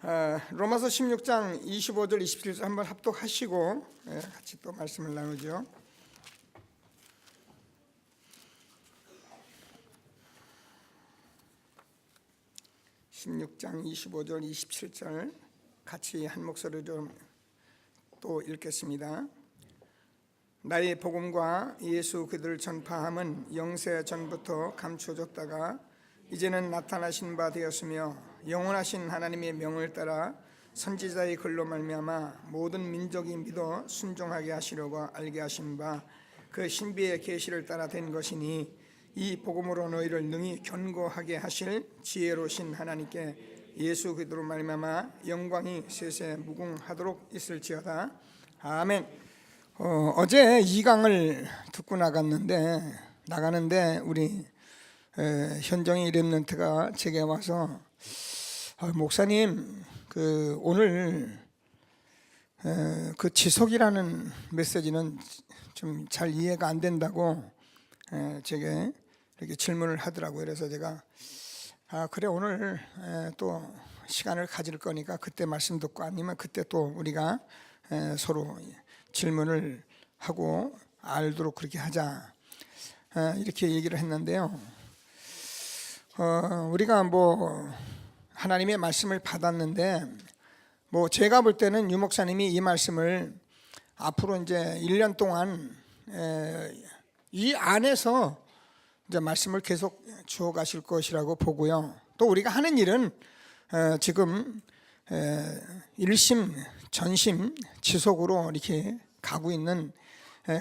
로마서 16장 25절 27절 한번 합독하시고 같이 또 말씀을 나누죠. (16장) 25절 27절 같이 한 목소리로 또 읽겠습니다. 나의 복음과 예수 그들을 전파함은 영세 전부터 감추어졌다가 이제는 나타나신 바 되었으며 영원하신 하나님의 명을 따라 선지자의 글로 말미암아 모든 민족이 믿어 순종하게 하시려고 알게 하신 바 그 신비의 계시를 따라 된 것이니 이 복음으로 너희를 능히 견고하게 하실 지혜로우신 하나님께 예수 그리스도로 말미암아 영광이 세세 무궁하도록 있을지어다. 아멘. 어제 2강을 듣고 나가는데 우리 현정이 렘넌트가 제게 와서 목사님 오늘 그 지속이라는 메시지는 좀 잘 이해가 안 된다고 제게 이렇게 질문을 하더라고요. 그래서 제가 그래 오늘 또 시간을 가질 거니까 그때 말씀 듣고 아니면 그때 또 우리가 서로 질문을 하고 알도록 그렇게 하자 이렇게 얘기를 했는데요. 우리가 하나님의 말씀을 받았는데 제가 볼 때는 유 목사님이 이 말씀을 앞으로 이제 1년 동안 이 안에서 이제 말씀을 계속 주어 가실 것이라고 보고요. 또 우리가 하는 일은 지금 일심 전심 지속으로 이렇게 가고 있는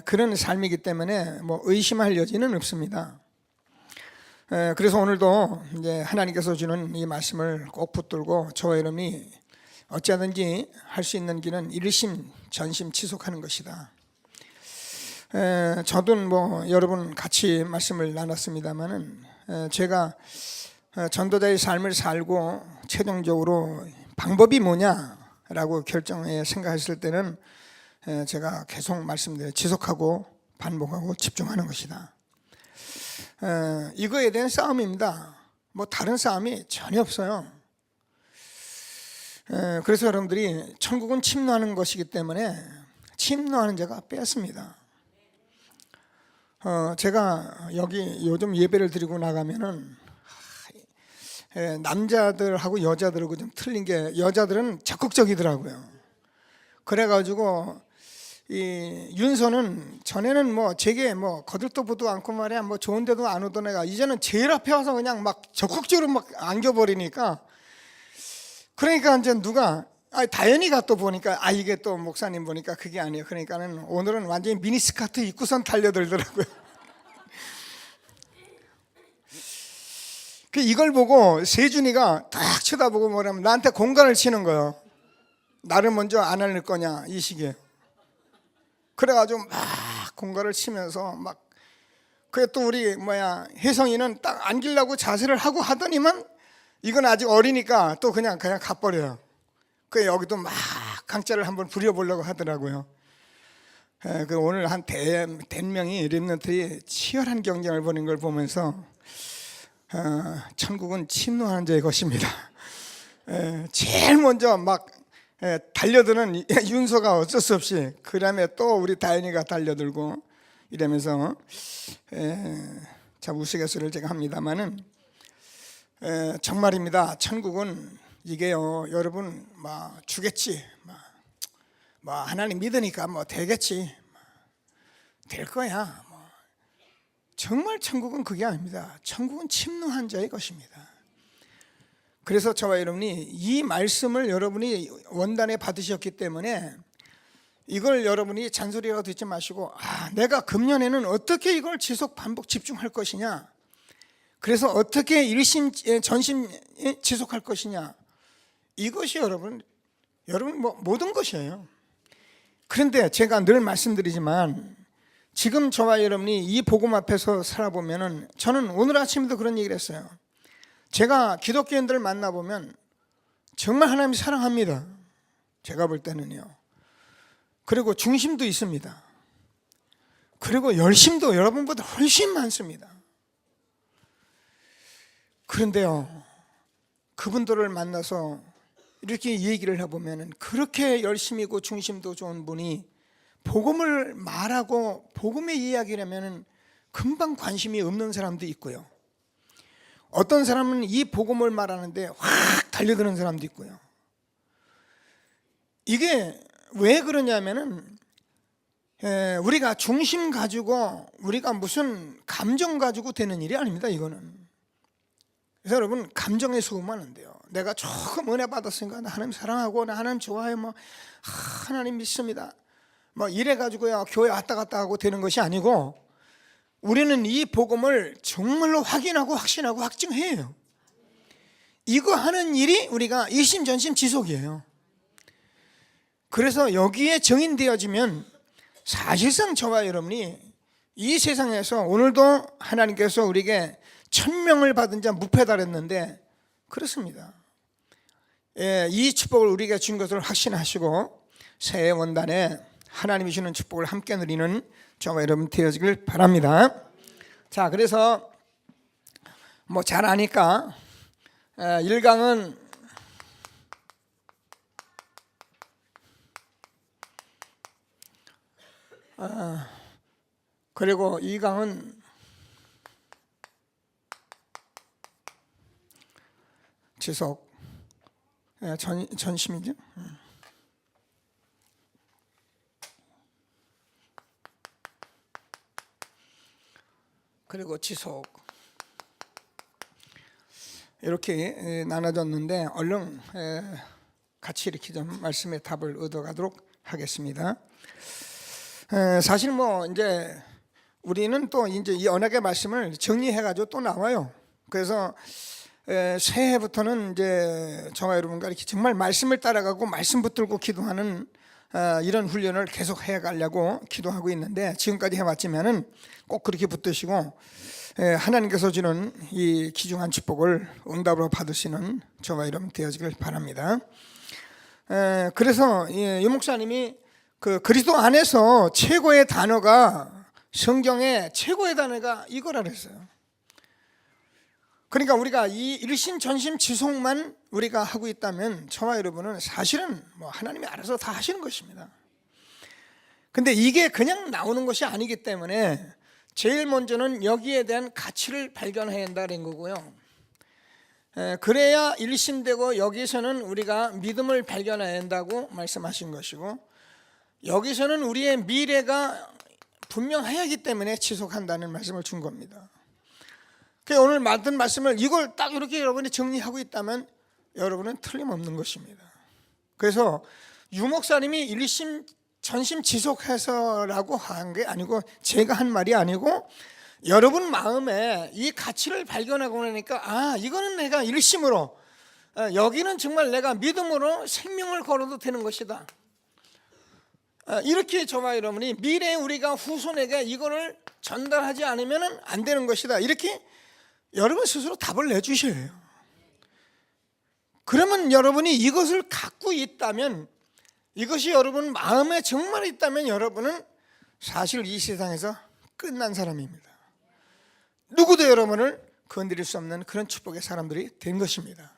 그런 삶이기 때문에 의심할 여지는 없습니다. 그래서 오늘도 이제 하나님께서 주는 이 말씀을 꼭 붙들고 저와 여러분이 어찌하든지 할 수 있는 길은 일심 전심 지속하는 것이다. 저도 여러분 같이 말씀을 나눴습니다만은 제가 전도자의 삶을 살고 최종적으로 방법이 뭐냐라고 결정해 생각했을 때는 제가 계속 말씀드려 지속하고 반복하고 집중하는 것이다. 이거에 대한 싸움입니다. 다른 싸움이 전혀 없어요. 그래서 여러분들이 천국은 침노하는 것이기 때문에 침노하는 자가 뺐습니다. 제가 여기 요즘 예배를 드리고 나가면은 남자들하고 여자들하고 좀 틀린 게 여자들은 적극적이더라고요. 그래가지고 이 윤서는 전에는 제게 거들떠 보도 않고 말이야 좋은 데도 안 오던 애가 이제는 제일 앞에 와서 그냥 적극적으로 안겨버리니까 그러니까 이제 누가 다현이가 또 보니까 이게 또 목사님 보니까 그게 아니에요. 그러니까는 오늘은 완전히 미니스커트 입고선 달려들더라고요. 이걸 보고 세준이가 딱 쳐다보고 뭐냐면 나한테 공간을 치는 거예요. 나를 먼저 안 알릴 거냐 이 시기에. 그래가지고 막 공간을 치면서 그래 또 우리 혜성이는 딱 안기려고 자세를 하고 하더니만 이건 아직 어리니까 또 그냥 가버려요. 그 여기도 막 강짜를 한번 부려보려고 하더라고요. 오늘 한 100명이 렘넌트들이 치열한 경쟁을 벌인 걸 보면서 천국은 침노하는 자의 것입니다. 제일 먼저 달려드는 윤서가 어쩔 수 없이 그 다음에 또 우리 다현이가 달려들고 이러면서 참 우스갯소리를 제가 합니다마는 정말입니다. 천국은 이게요 여러분 주겠지 하나님 믿으니까 되겠지 될 거야 정말 천국은 그게 아닙니다. 천국은 침노한 자의 것입니다. 그래서 저와 여러분이 이 말씀을 여러분이 원단에 받으셨기 때문에 이걸 여러분이 잔소리라고 듣지 마시고 내가 금년에는 어떻게 이걸 지속 반복 집중할 것이냐, 그래서 어떻게 일심 전심 지속할 것이냐, 이것이 여러분 모든 것이에요. 그런데 제가 늘 말씀드리지만 지금 저와 여러분이 이 복음 앞에서 살아보면은 저는 오늘 아침에도 그런 얘기를 했어요. 제가 기독교인들을 만나보면 정말 하나님이 사랑합니다. 제가 볼 때는요. 그리고 중심도 있습니다. 그리고 열심도 여러분보다 훨씬 많습니다. 그런데요, 그분들을 만나서 이렇게 얘기를 해보면 그렇게 열심이고 중심도 좋은 분이 복음을 말하고 복음의 이야기를 하면 금방 관심이 없는 사람도 있고요. 어떤 사람은 이 복음을 말하는데 확 달려드는 사람도 있고요. 이게 왜 그러냐면은 우리가 중심 가지고 우리가 무슨 감정 가지고 되는 일이 아닙니다. 이거는. 그래서 여러분 감정에 속으면 안 돼요. 내가 조금 은혜 받았으니까 나 하나님 사랑하고 나 하나님 좋아해요. 뭐 하나님 믿습니다. 뭐 이래 가지고야 교회 왔다 갔다 하고 되는 것이 아니고 우리는 이 복음을 정말로 확인하고 확신하고 확증해야 해요. 이거 하는 일이 우리가 일심전심 지속이에요. 그래서 여기에 정인되어지면 사실상 저와 여러분이 이 세상에서 오늘도 하나님께서 우리에게 1000명을 받은 자 무패다랬는데 그렇습니다. 이 축복을 우리에게 준 것을 확신하시고 새해 원단에 하나님이 주는 축복을 함께 누리는 저와 여러분 되어지길 바랍니다. 자, 그래서 뭐 잘 아니까 1강은 그리고 2강은 지속 전심이죠. 그리고 지속 이렇게 나눠졌는데 얼른 같이 이렇게 좀 말씀의 답을 얻어가도록 하겠습니다. 사실 뭐 이제 우리는 또 이제 이 언약의 말씀을 정리해가지고 또 나와요. 그래서 새해부터는 이제 저와 여러분과 이렇게 정말 말씀을 따라가고 말씀 붙들고 기도하는 이런 훈련을 계속 해가려고 기도하고 있는데 지금까지 해왔지만은 꼭 그렇게 붙드시고 하나님께서 주는 이 귀중한 축복을 응답으로 받으시는 저와 여러분 되어지길 바랍니다. 그래서 유 목사님이 그 그리스도 안에서 최고의 단어가 성경의 최고의 단어가 이거라 그랬어요. 그러니까 우리가 이 일심전심 지속만 우리가 하고 있다면 저와 여러분은 사실은 뭐 하나님이 알아서 다 하시는 것입니다. 근데 이게 그냥 나오는 것이 아니기 때문에 제일 먼저는 여기에 대한 가치를 발견해야 한다는 거고요. 그래야 일심되고 여기서는 우리가 믿음을 발견해야 한다고 말씀하신 것이고 여기서는 우리의 미래가 분명해야 하기 때문에 지속한다는 말씀을 준 겁니다. 오늘 만든 말씀을 이걸 딱 이렇게 여러분이 정리하고 있다면 여러분은 틀림없는 것입니다. 그래서 유 목사님이 일심 전심 지속해서라고 한 게 아니고 제가 한 말이 아니고 여러분 마음에 이 가치를 발견하고 나니까 이거는 내가 일심으로 여기는 정말 내가 믿음으로 생명을 걸어도 되는 것이다. 이렇게 저와 여러분이 미래에 우리가 후손에게 이거를 전달하지 않으면 안 되는 것이다. 이렇게 여러분 스스로 답을 내주셔야 해요. 그러면 여러분이 이것을 갖고 있다면 이것이 여러분 마음에 정말 있다면 여러분은 사실 이 세상에서 끝난 사람입니다. 누구도 여러분을 건드릴 수 없는 그런 축복의 사람들이 된 것입니다.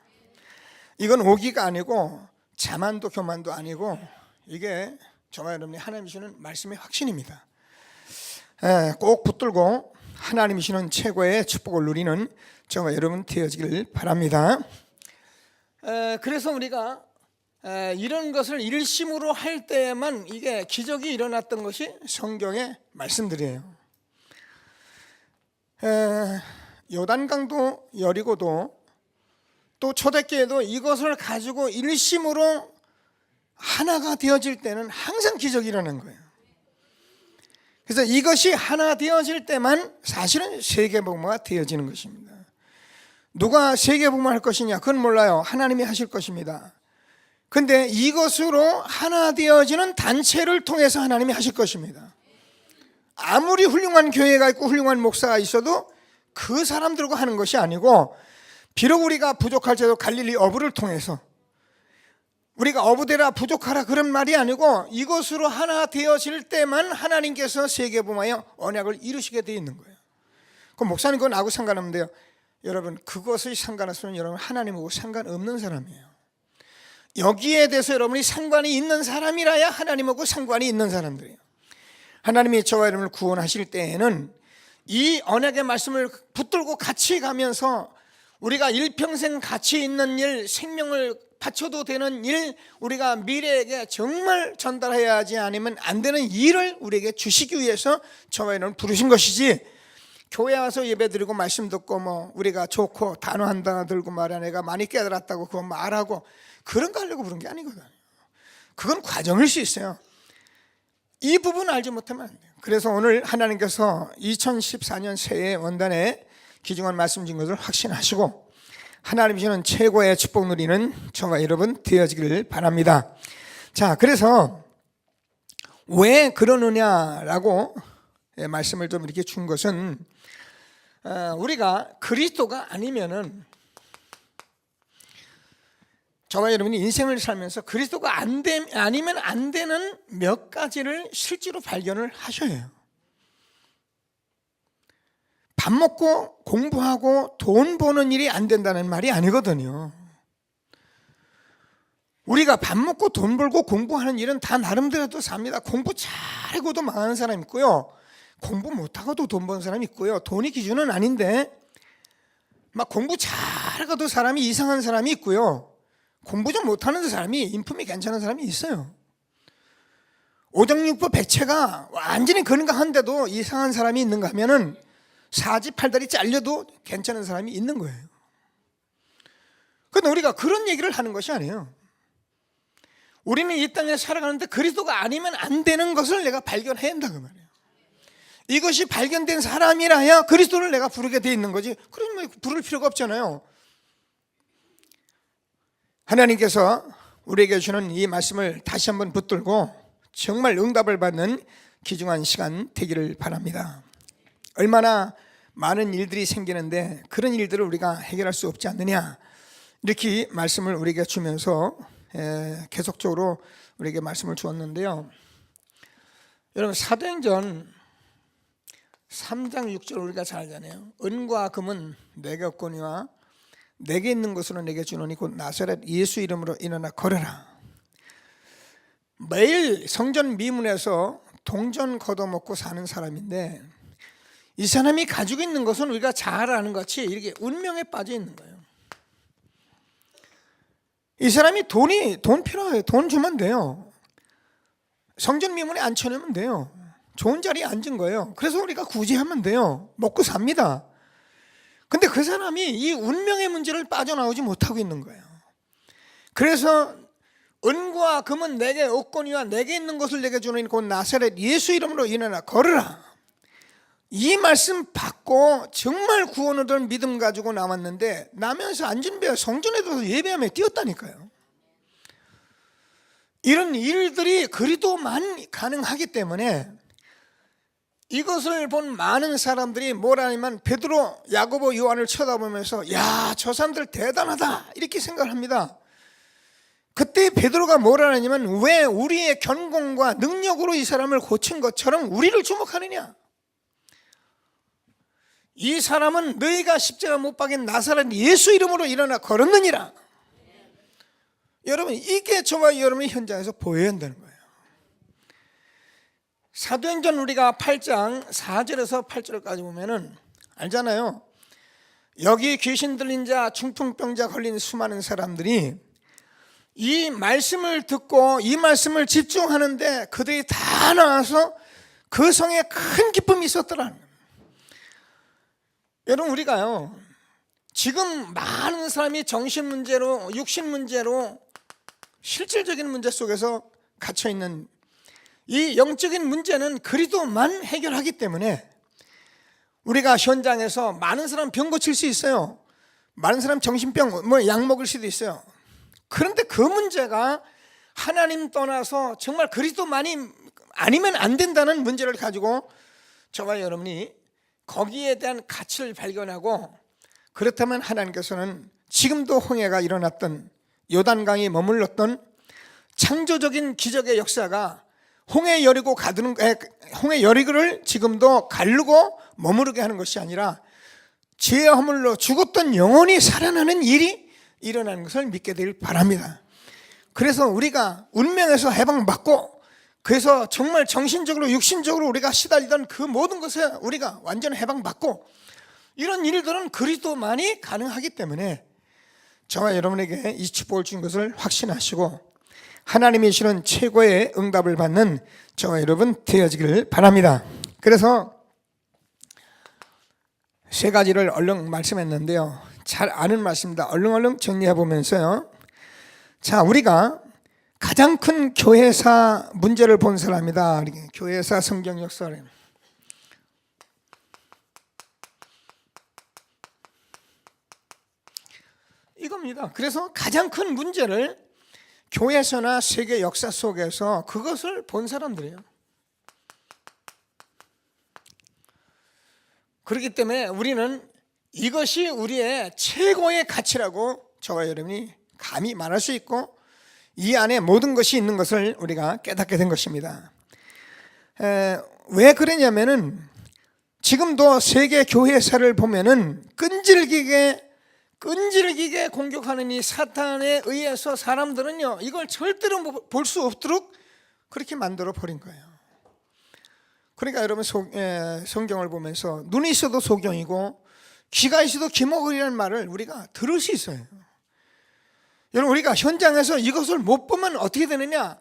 이건 오기가 아니고 자만도 교만도 아니고 이게 저와 여러분이 하나님이 주는 말씀의 확신입니다. 꼭 붙들고 하나님이 주는 최고의 축복을 누리는 저와 여러분 되어지길 바랍니다. 그래서 우리가 이런 것을 일심으로 할 때에만 이게 기적이 일어났던 것이 성경의 말씀들이에요. 요단강도 여리고도 또 초대교회도 이것을 가지고 일심으로 하나가 되어질 때는 항상 기적이 일어나는 거예요. 그래서 이것이 하나 되어질 때만 사실은 세계복음화가 되어지는 것입니다. 누가 세계복음화 할 것이냐? 그건 몰라요. 하나님이 하실 것입니다. 근데 이것으로 하나 되어지는 단체를 통해서 하나님이 하실 것입니다. 아무리 훌륭한 교회가 있고 훌륭한 목사가 있어도 그 사람들과 하는 것이 아니고 비록 우리가 부족할지라도 갈릴리 어부를 통해서 우리가 어부되라 부족하라 그런 말이 아니고 이것으로 하나 되어질 때만 하나님께서 세계복음화의 언약을 이루시게 되어 있는 거예요. 그럼 목사님 그건 나하고 상관없는데요. 여러분 그것의 상관없으면 여러분 하나님하고 상관없는 사람이에요. 여기에 대해서 여러분이 상관이 있는 사람이라야 하나님하고 상관이 있는 사람들이에요. 하나님이 저와 여러분을 구원하실 때에는 이 언약의 말씀을 붙들고 같이 가면서 우리가 일평생 같이 있는 일, 생명을 바쳐도 되는 일, 우리가 미래에게 정말 전달해야 하지 않으면 안 되는 일을 우리에게 주시기 위해서 저와 여러분을 부르신 것이지, 교회 와서 예배드리고 말씀 듣고 우리가 좋고 단어 한 단어 들고 말해 내가 많이 깨달았다고 그거 말하고 그런 거 하려고 부른 게 아니거든요. 그건 과정일 수 있어요. 이 부분 알지 못하면 안 돼요. 그래서 오늘 하나님께서 2014년 새해 원단에 귀중한 말씀 준 것을 확신하시고 하나님 주시는 최고의 축복 누리는 저와 여러분 되어지기를 바랍니다. 자, 그래서 왜 그러느냐라고 말씀을 좀 이렇게 준 것은, 우리가 그리스도가 아니면은, 저와 여러분이 인생을 살면서 그리스도가 아니면 안 되는 몇 가지를 실제로 발견을 하셔야 해요. 밥 먹고 공부하고 돈 버는 일이 안 된다는 말이 아니거든요. 우리가 밥 먹고 돈 벌고 공부하는 일은 다 나름대로도 삽니다. 공부 잘하고도 망하는 사람 있고요, 공부 못하고도 돈 버는 사람이 있고요. 돈이 기준은 아닌데 막 공부 잘하고도 사람이 이상한 사람이 있고요, 공부 좀 못하는 사람이 인품이 괜찮은 사람이 있어요. 오장육부 백체가 완전히 건강한데도 이상한 사람이 있는가 하면은 사지팔다리 잘려도 괜찮은 사람이 있는 거예요. 그런데 우리가 그런 얘기를 하는 것이 아니에요. 우리는 이 땅에 살아가는데 그리스도가 아니면 안 되는 것을 내가 발견해야 한다 그 말이에요. 이것이 발견된 사람이라야 그리스도를 내가 부르게 돼 있는 거지, 그러면 부를 필요가 없잖아요. 하나님께서 우리에게 주는 이 말씀을 다시 한번 붙들고 정말 응답을 받는 귀중한 시간 되기를 바랍니다. 얼마나 많은 일들이 생기는데 그런 일들을 우리가 해결할 수 없지 않느냐, 이렇게 말씀을 우리에게 주면서 계속적으로 우리에게 말씀을 주었는데요. 여러분, 사도행전 3장 6절 우리가 잘 알잖아요. 은과 금은 내게 없거니와 내게 있는 것으로 내게 주노니 곧 나사렛 예수 이름으로 일어나 걸어라. 매일 성전 미문에서 동전 걷어먹고 사는 사람인데 이 사람이 가지고 있는 것은 우리가 잘 아는 것 같이 이렇게 운명에 빠져 있는 거예요. 이 사람이 돈 필요해요. 돈 주면 돼요. 성전 미문에 앉혀놓으면 돼요. 좋은 자리에 앉은 거예요. 그래서 우리가 구제하면 돼요. 먹고 삽니다. 근데 그 사람이 이 운명의 문제를 빠져나오지 못하고 있는 거예요. 그래서 은과 금은 내게 없거니와 내게 있는 것을 내게 주노니 곧 나사렛 예수 이름으로 일어나 걸으라. 이 말씀 받고 정말 구원 얻은 믿음 가지고 나왔는데 나면서 안 준비해 성전에도 예배하며 뛰었다니까요. 이런 일들이 그리도만 가능하기 때문에 이것을 본 많은 사람들이 뭐라 하냐면 베드로, 야고보, 요한을 쳐다보면서 야, 저 사람들 대단하다 이렇게 생각을 합니다. 그때 베드로가 뭐라 하냐면 왜 우리의 견공과 능력으로 이 사람을 고친 것처럼 우리를 주목하느냐. 이 사람은 너희가 십자가 못 박인 나사렛 예수 이름으로 일어나 걸었느니라. 여러분, 이게 저와 여러분의 현장에서 보여야 한다는 거예요. 사도행전 우리가 8장 4절에서 8절까지 보면은 알잖아요. 여기 귀신 들린 자, 중풍병자 걸린 수많은 사람들이 이 말씀을 듣고 이 말씀을 집중하는데 그들이 다 나와서 그 성에 큰 기쁨이 있었더라는 거예요. 여러분, 우리가요 지금 많은 사람이 정신 문제로, 육신 문제로, 실질적인 문제 속에서 갇혀있는 이 영적인 문제는 그리스도만 해결하기 때문에 우리가 현장에서 많은 사람 병 고칠 수 있어요. 많은 사람 정신병 약 먹을 수도 있어요. 그런데 그 문제가 하나님 떠나서 정말 그리스도만이 아니면 안 된다는 문제를 가지고 저와 여러분이 거기에 대한 가치를 발견하고, 그렇다면 하나님께서는 지금도 홍해가 일어났던 요단강이 머물렀던 창조적인 기적의 역사가 홍해 여리고를 지금도 가르고 머무르게 하는 것이 아니라 죄의 허물로 죽었던 영혼이 살아나는 일이 일어나는 것을 믿게 되길 바랍니다. 그래서 우리가 운명에서 해방받고, 그래서 정말 정신적으로 육신적으로 우리가 시달리던 그 모든 것에 우리가 완전 해방받고, 이런 일들은 그리스도만이 가능하기 때문에 저와 여러분에게 이 축복을 준 것을 확신하시고 하나님이 주시는 최고의 응답을 받는 저와 여러분 되어지기를 바랍니다. 그래서 세 가지를 얼른 말씀했는데요, 잘 아는 말씀입니다. 얼른 정리해 보면서요, 자, 우리가 가장 큰 교회사 문제를 본 사람이다. 교회사 성경 역사를 이겁니다. 그래서 가장 큰 문제를 교회에서나 세계 역사 속에서 그것을 본 사람들이에요. 그렇기 때문에 우리는 이것이 우리의 최고의 가치라고 저와 여러분이 감히 말할 수 있고, 이 안에 모든 것이 있는 것을 우리가 깨닫게 된 것입니다. 왜 그러냐면은 지금도 세계 교회사를 보면은 끈질기게 공격하는 이 사탄에 의해서 사람들은요, 이걸 절대로 볼 수 없도록 그렇게 만들어 버린 거예요. 그러니까 여러분 성경을 보면서 눈이 있어도 소경이고 귀가 있어도 귀머거리라는 말을 우리가 들을 수 있어요. 여러분, 우리가 현장에서 이것을 못 보면 어떻게 되느냐,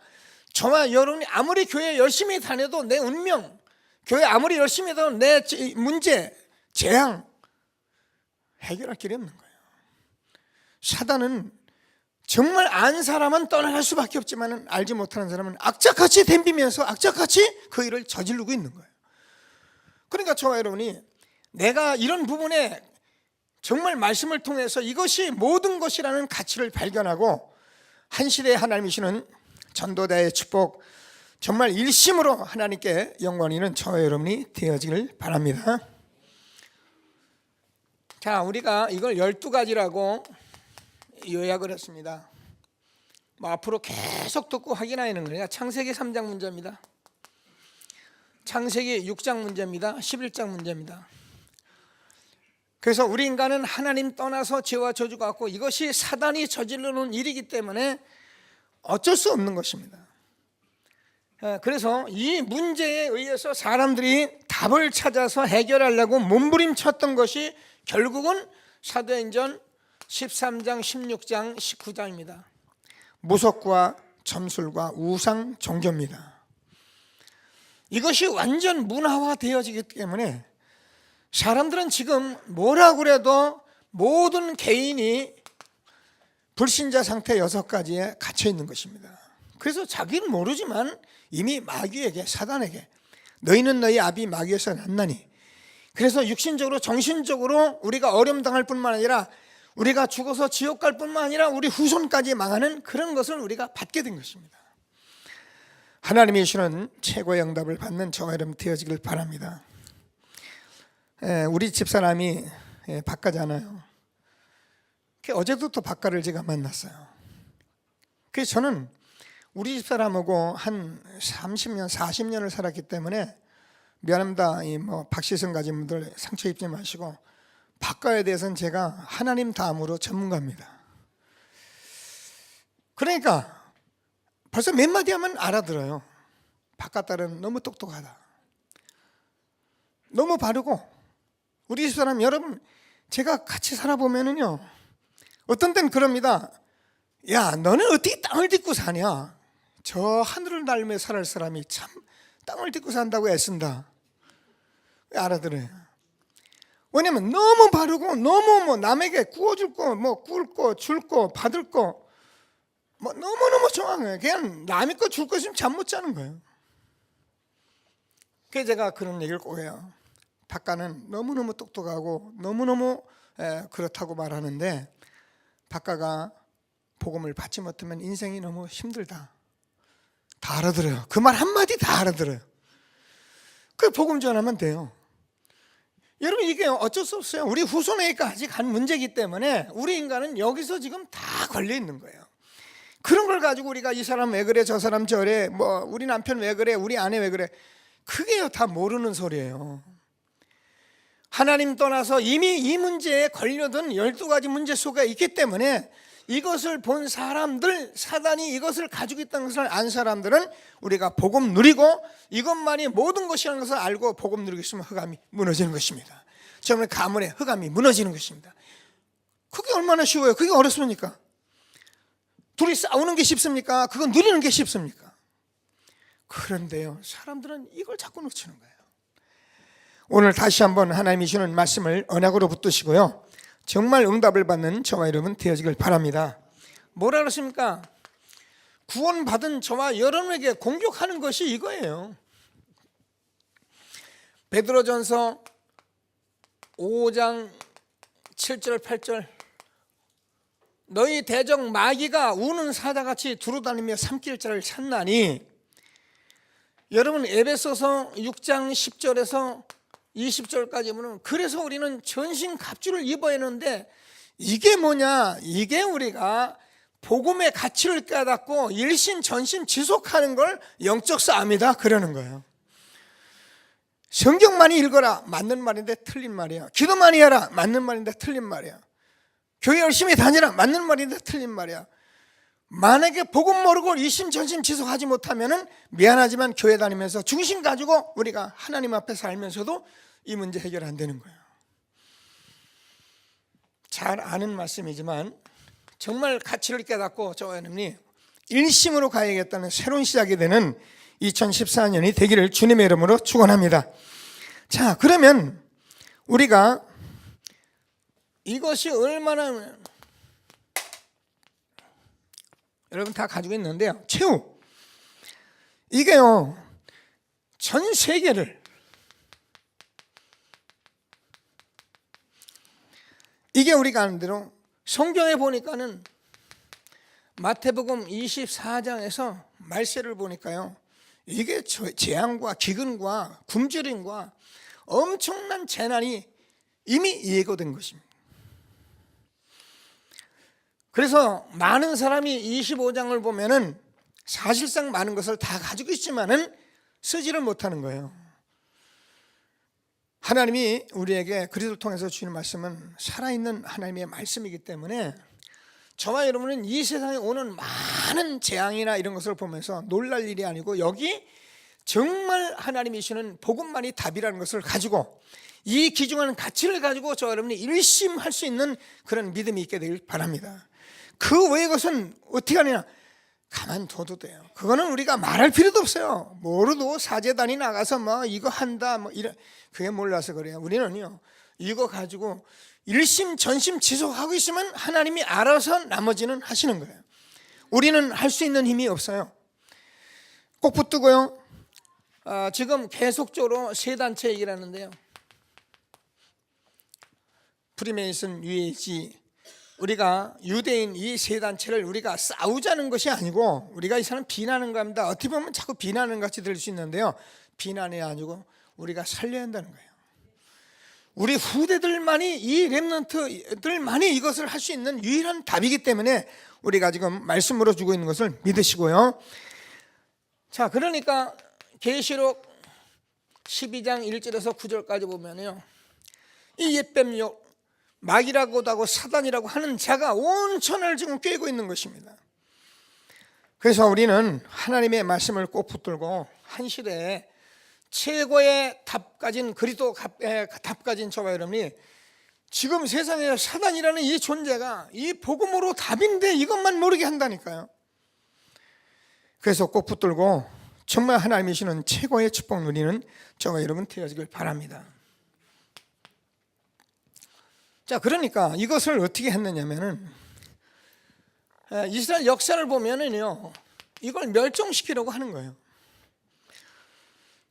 저와 여러분이 아무리 교회 열심히 다녀도 내 운명, 교회 아무리 열심히 다녀도 내 문제, 재앙 해결할 길이 없는 거예요. 사단은 정말 안 사람은 떠나갈 수밖에 없지만 알지 못하는 사람은 악착같이 덤비면서 악착같이 그 일을 저지르고 있는 거예요. 그러니까 저와 여러분이 내가 이런 부분에 정말 말씀을 통해서 이것이 모든 것이라는 가치를 발견하고 한 시대에 하나님이 주시는 전도자의 축복, 정말 일심으로 하나님께 영광이 있는 저와 여러분이 되어지길 바랍니다. 자, 우리가 이걸 12가지라고 요약을 했습니다. 앞으로 계속 듣고 확인하는 거예요. 창세기 3장 문제입니다. 창세기 6장 문제입니다. 11장 문제입니다. 그래서 우리 인간은 하나님 떠나서 죄와 저주가 왔고, 이것이 사단이 저질러 놓은 일이기 때문에 어쩔 수 없는 것입니다. 그래서 이 문제에 의해서 사람들이 답을 찾아서 해결하려고 몸부림쳤던 것이 결국은 사도행전 13장, 16장, 19장입니다. 무속과 점술과 우상 종교입니다. 이것이 완전 문화화되어지기 때문에 사람들은 지금 뭐라 그래도 모든 개인이 불신자 상태 6가지에 갇혀 있는 것입니다. 그래서 자기는 모르지만 이미 마귀에게, 사단에게 너희는 너희 아비 마귀에서 났나니, 그래서 육신적으로 정신적으로 우리가 어려움 당할 뿐만 아니라 우리가 죽어서 지옥 갈 뿐만 아니라 우리 후손까지 망하는 그런 것을 우리가 받게 된 것입니다. 하나님이 주시는 최고의 응답을 받는 저와 여러분 되어지길 바랍니다. 우리 집사람이 박가잖아요. 어제도 또 박가를 제가 만났어요. 그래서 저는 우리 집사람하고 한 30년, 40년을 살았기 때문에 미안합니다. 박시성 가진 분들 상처 입지 마시고, 박가에 대해서는 제가 하나님 다음으로 전문가입니다. 그러니까 벌써 몇 마디 하면 알아들어요. 박가 딸은 너무 똑똑하다, 너무 바르고. 우리 집사람 여러분, 제가 같이 살아보면은요, 어떤 때는 그럽니다. 야, 너는 어떻게 땅을 딛고 사냐? 저 하늘을 날며 살 사람이 참 땅을 딛고 산다고 애쓴다. 알아들어요. 왜냐면 너무 바르고 너무 남에게 구워줄 거, 구울 거, 줄 거, 받을 거 너무너무 정확해요. 그냥 남의 거 줄 거 있으면 잠 못 자는 거예요. 그래서 제가 그런 얘기를 꼭 해요. 박가는 너무너무 똑똑하고 너무너무 그렇다고 말하는데, 박가가 복음을 받지 못하면 인생이 너무 힘들다. 다 알아들어요. 그 말 한마디 다 알아들어요. 그 복음 전하면 돼요. 여러분, 이게 어쩔 수 없어요. 우리 후손에게까지 간 문제이기 때문에 우리 인간은 여기서 지금 다 걸려 있는 거예요. 그런 걸 가지고 우리가 이 사람 왜 그래, 저 사람 저래, 우리 남편 왜 그래, 우리 아내 왜 그래, 그게요 다 모르는 소리예요. 하나님 떠나서 이미 이 문제에 걸려든 12가지 문제 속에 있기 때문에 이것을 본 사람들, 사단이 이것을 가지고 있다는 것을 안 사람들은 우리가 복음 누리고 이것만이 모든 것이라는 것을 알고 복음 누리고 있으면 흑암이 무너지는 것입니다. 정말 가문의 흑암이 무너지는 것입니다. 그게 얼마나 쉬워요? 그게 어렵습니까? 둘이 싸우는 게 쉽습니까? 그거 누리는 게 쉽습니까? 그런데요, 사람들은 이걸 자꾸 놓치는 거예요. 오늘 다시 한번 하나님이 주는 말씀을 언약으로 붙드시고요, 정말 응답을 받는 저와 여러분 되어지길 바랍니다. 뭐라 그랬습니까? 구원받은 저와 여러분에게 공격하는 것이 이거예요. 베드로전서 5장 7절 8절, 너희 대적 마귀가 우는 사자같이 두루다니며 삼킬 자를 찾나니, 여러분 에베소서 6장 10절에서 20절까지 보면 그래서 우리는 전신 갑주를 입어야 하는데, 이게 뭐냐? 이게 우리가 복음의 가치를 깨닫고 일심 전심 지속하는 걸 영적 싸움이다 그러는 거예요. 성경 많이 읽어라, 맞는 말인데 틀린 말이야. 기도 많이 해라, 맞는 말인데 틀린 말이야. 교회 열심히 다니라, 맞는 말인데 틀린 말이야. 만약에 복음 모르고 일심전심 지속하지 못하면은 미안하지만 교회 다니면서 중심 가지고 우리가 하나님 앞에 살면서도 이 문제 해결 안 되는 거예요. 잘 아는 말씀이지만 정말 가치를 깨닫고 저와 여러분이 일심으로 가야겠다는 새로운 시작이 되는 2014년이 되기를 주님의 이름으로 축원합니다. 자, 그러면 우리가 이것이 얼마나, 여러분 다 가지고 있는데요, 최후 이게요 전 세계를, 이게 우리가 아는 대로 성경에 보니까는 마태복음 24장에서 말세를 보니까요, 이게 재앙과 기근과 굶주림과 엄청난 재난이 이미 예고된 것입니다. 그래서 많은 사람이 25장을 보면은 사실상 많은 것을 다 가지고 있지만은 쓰지를 못하는 거예요. 하나님이 우리에게 그리스도를 통해서 주시는 말씀은 살아있는 하나님의 말씀이기 때문에 저와 여러분은 이 세상에 오는 많은 재앙이나 이런 것을 보면서 놀랄 일이 아니고, 여기 정말 하나님이 주시는 복음만이 답이라는 것을 가지고 이 귀중한 가치를 가지고 저와 여러분이 일심할 수 있는 그런 믿음이 있게 되길 바랍니다. 그 외의 것은 어떻게 하느냐? 가만둬도 돼요. 그거는 우리가 말할 필요도 없어요. 모르도 사제단이 나가서 뭐 이거 한다 뭐 이런, 그게 몰라서 그래요. 우리는요 이거 가지고 일심 전심 지속하고 있으면 하나님이 알아서 나머지는 하시는 거예요. 우리는 할 수 있는 힘이 없어요. 꼭 붙들고요. 지금 계속적으로 세 단체 얘기를 하는데요, 프리메이슨, UAG, 우리가 유대인 이 세 단체를 우리가 싸우자는 것이 아니고, 우리가 이 사람 비난하는 겁니다. 어떻게 보면 자꾸 비난하는 것 같이 들릴 수 있는데요, 비난이 아니고 우리가 살려야 한다는 거예요. 우리 후대들만이, 이 렘넌트들만이 이것을 할 수 있는 유일한 답이기 때문에 우리가 지금 말씀으로 주고 있는 것을 믿으시고요. 자, 그러니까 계시록 12장 1절에서 9절까지 보면요, 이 옛뱀 마귀라고도 하고 사단이라고 하는 자가 온 천을 지금 꿰고 있는 것입니다. 그래서 우리는 하나님의 말씀을 꼭 붙들고 한 시대에 최고의 답 가진 그리스도 답 가진 저와 여러분이, 지금 세상에 사단이라는 이 존재가 이 복음으로 답인데 이것만 모르게 한다니까요. 그래서 꼭 붙들고 정말 하나님이 주시는 최고의 축복 누리는 저와 여러분 되어지길 바랍니다. 자, 그러니까 이것을 어떻게 했느냐면은, 이스라엘 역사를 보면은요, 이걸 멸종시키려고 하는 거예요.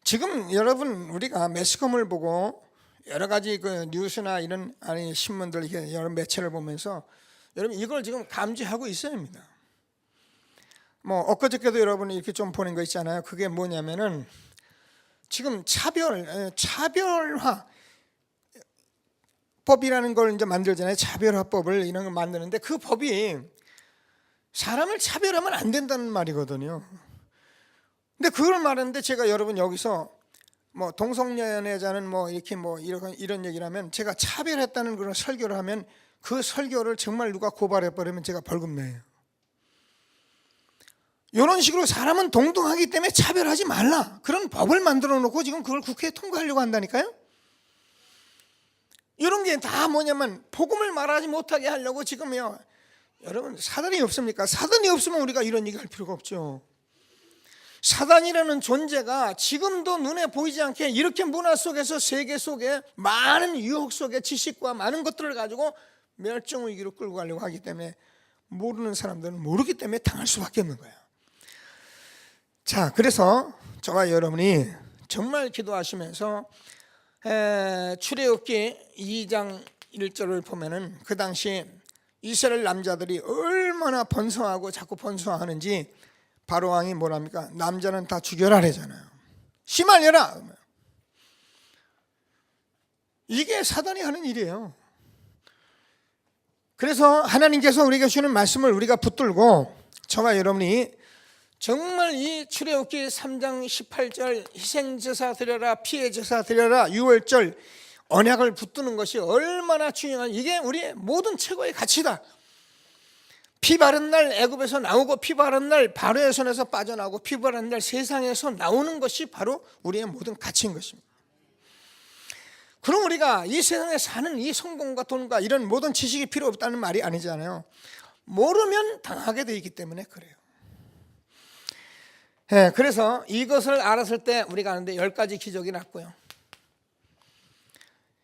지금 여러분 우리가 매스컴을 보고 여러 가지 그 뉴스나 이런 신문들, 이렇게 여러 매체를 보면서 여러분 이걸 지금 감지하고 있어야 합니다. 뭐 엊그저께도 여러분이 이렇게 좀 보는 거 있잖아요. 그게 뭐냐면은 지금 차별화 법이라는 걸 이제 만들잖아요. 차별화법을 이런 걸 만드는데, 그 법이 사람을 차별하면 안 된다는 말이거든요. 근데 그걸 말하는데 제가 여러분 여기서 뭐 동성연애자는 뭐 이렇게 뭐 이런 얘기를 하면, 제가 차별했다는 그런 설교를 하면 그 설교를 정말 누가 고발해 버리면 제가 벌금 내요. 이런 식으로 사람은 동등하기 때문에 차별하지 말라, 그런 법을 만들어 놓고 지금 그걸 국회에 통과하려고 한다니까요. 이런 게 다 뭐냐면 복음을 말하지 못하게 하려고 지금요. 여러분, 사단이 없습니까? 사단이 없으면 우리가 이런 얘기 할 필요가 없죠. 사단이라는 존재가 지금도 눈에 보이지 않게 이렇게 문화 속에서, 세계 속에 많은 유혹 속에 지식과 많은 것들을 가지고 멸종 위기로 끌고 가려고 하기 때문에, 모르는 사람들은 모르기 때문에 당할 수밖에 없는 거예요. 자, 그래서 저와 여러분이 정말 기도하시면서 출애굽기 2장 1절을 보면은 그 당시 이스라엘 남자들이 얼마나 번성하고 자꾸 번성하는지 바로 왕이 뭐랍니까? 남자는 다 죽여라 그러잖아요. 심하려라. 이게 사단이 하는 일이에요. 그래서 하나님께서 우리에게 주는 말씀을 우리가 붙들고, 저와 여러분이 정말 이 출애굽기 3장 18절 희생제사 드려라, 피해제사 드려라, 유월절 언약을 붙드는 것이 얼마나 중요한, 이게 우리의 모든 최고의 가치다. 피 바른 날 애굽에서 나오고, 피 바른 날 바로의 손에서 빠져나오고, 피 바른 날 세상에서 나오는 것이 바로 우리의 모든 가치인 것입니다. 그럼 우리가 이 세상에 사는 이 성공과 돈과 이런 모든 지식이 필요 없다는 말이 아니잖아요. 모르면 당하게 되어 있기 때문에 그래요. 그래서 이것을 알았을 때 우리가 아는데 10가지 기적이 났고요.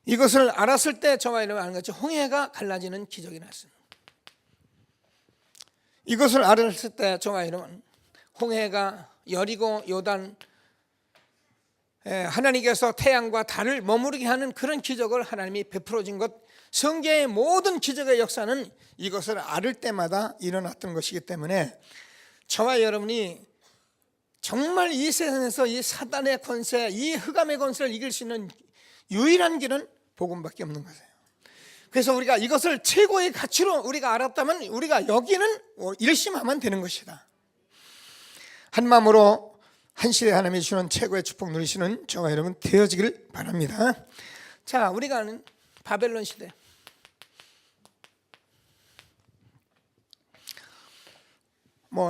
이것을 알았을 때 저와 여러분 아는 것처럼 홍해가 갈라지는 기적이 났습니다. 이것을 알았을 때 저와 여러분, 홍해가 여리고 요단, 하나님께서 태양과 달을 머무르게 하는 그런 기적을 하나님이 베풀어 준 것, 성경의 모든 기적의 역사는 이것을 알을 때마다 일어났던 것이기 때문에 저와 여러분이 정말 이 세상에서 이 사단의 권세, 이 흑암의 권세를 이길 수 있는 유일한 길은 복음밖에 없는 것이에요. 그래서 우리가 이것을 최고의 가치로 우리가 알았다면 우리가 여기는 일심하면 되는 것이다. 한 마음으로 한 시대 하나님이 주는 최고의 축복 누리시는 저와 여러분 되어지길 바랍니다. 자, 우리가 아는 바벨론 시대,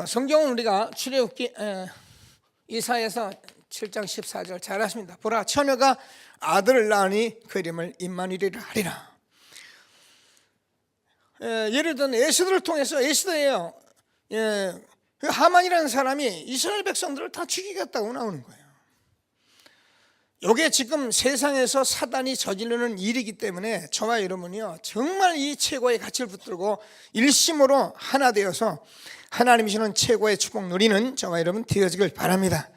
성경은 우리가 출애굽기 이사야서 7장 14절 잘 아십니다. 보라, 처녀가 아들을 낳으니 그 이름을 임마누엘이라 하리라. 예를 들면 에스더를 통해서, 에스더예요. 하만이라는 사람이 이스라엘 백성들을 다 죽이겠다고 나오는 거예요. 이게 지금 세상에서 사단이 저지르는 일이기 때문에 저와 여러분이요, 정말 이 최고의 가치를 붙들고 일심으로 하나 되어서 하나님이 주는 최고의 축복 누리는 저와 여러분 되어지길 바랍니다.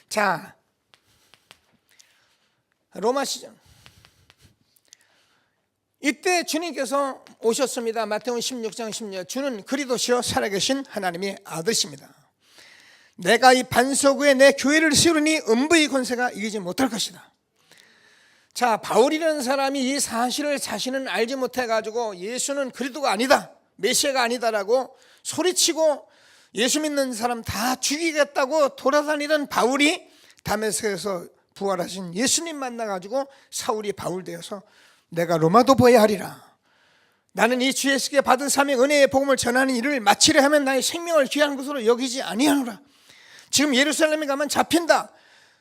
자, 로마 시장, 이때 주님께서 오셨습니다. 마태복음 16장 16절, 주는 그리스도시요 살아계신 하나님의 아들이십니다. 내가 이 반석 위에 내 교회를 세우니 음부의 권세가 이기지 못할 것이다. 자, 바울이라는 사람이 이 사실을 자신은 알지 못해가지고 예수는 그리스도가 아니다, 메시아가 아니다라고 소리치고 예수 믿는 사람 다 죽이겠다고 돌아다니던 바울이 다메섹에서 부활하신 예수님 만나가지고 사울이 바울 되어서 내가 로마도 보아야 하리라. 나는 이 주 예수께 받은 사명 은혜의 복음을 전하는 일을 마치려 하면 나의 생명을 귀한 것으로 여기지 아니하노라. 지금 예루살렘에 가면 잡힌다.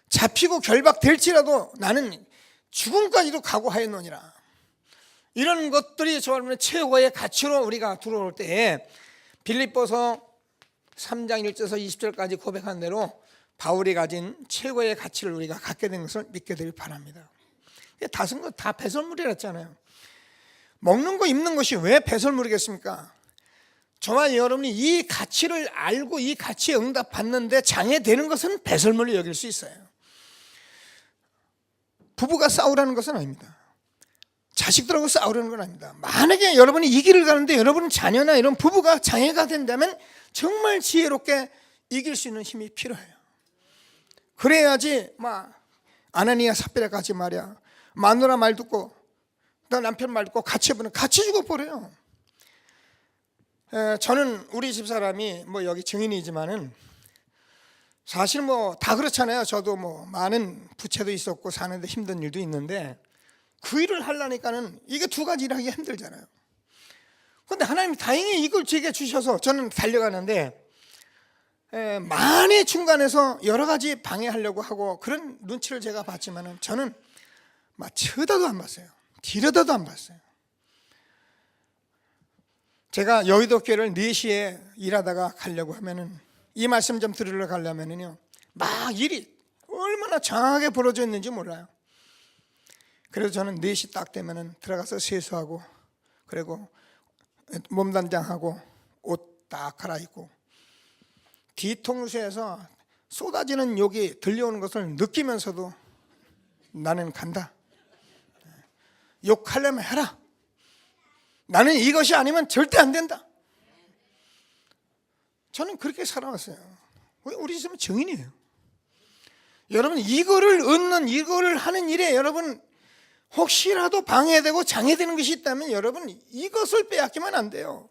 잡히고 결박될지라도 나는 죽음까지도 각오하였노니라. 이런 것들이 저는 최고의 가치로 우리가 들어올 때에 빌립보서 3장 1절에서 20절까지 고백한 대로 바울이 가진 최고의 가치를 우리가 갖게 된 것을 믿게 되길 바랍니다. 다른 거 다 배설물이랬잖아요. 먹는 거 입는 것이 왜 배설물이겠습니까? 저와 여러분이 이 가치를 알고 이 가치에 응답받는데 장애되는 것은 배설물로 여길 수 있어요. 부부가 싸우라는 것은 아닙니다. 자식들하고 싸우려는 건 아닙니다. 만약에 여러분이 이 길을 가는데 여러분 자녀나 이런 부부가 장애가 된다면 정말 지혜롭게 이길 수 있는 힘이 필요해요. 그래야지 아나니아 삽비라까지 말이야, 마누라 말 듣고 나 남편 말 듣고 같이 해보면 같이 죽어버려요. 저는 우리 집사람이 여기 증인이지만은 사실 뭐 다 그렇잖아요. 저도 뭐 많은 부채도 있었고 사는데 힘든 일도 있는데 그 일을 하려니까는 이게 두 가지 일하기 힘들잖아요. 그런데 하나님이 다행히 이걸 제게 주셔서 저는 달려가는데 많이 중간에서 여러 가지 방해하려고 하고 그런 눈치를 제가 봤지만은 저는 막 쳐다도 안 봤어요. 뒤려다도 안 봤어요. 제가 여의도 교회를 4시에 일하다가 가려고 하면은 이 말씀 좀 들으러 가려면은요 막 일이 얼마나 장하게 벌어져 있는지 몰라요. 그래서 저는 4시 딱 되면은 들어가서 세수하고 그리고 몸단장하고 옷 딱 갈아입고 뒤통수에서 쏟아지는 욕이 들려오는 것을 느끼면서도 나는 간다. 욕하려면 해라. 나는 이것이 아니면 절대 안 된다. 저는 그렇게 살아왔어요. 우리 집은 증인이에요. 여러분 이거를 얻는 이거를 하는 일에 여러분 혹시라도 방해되고 장애되는 것이 있다면 여러분 이것을 빼앗기면 안 돼요.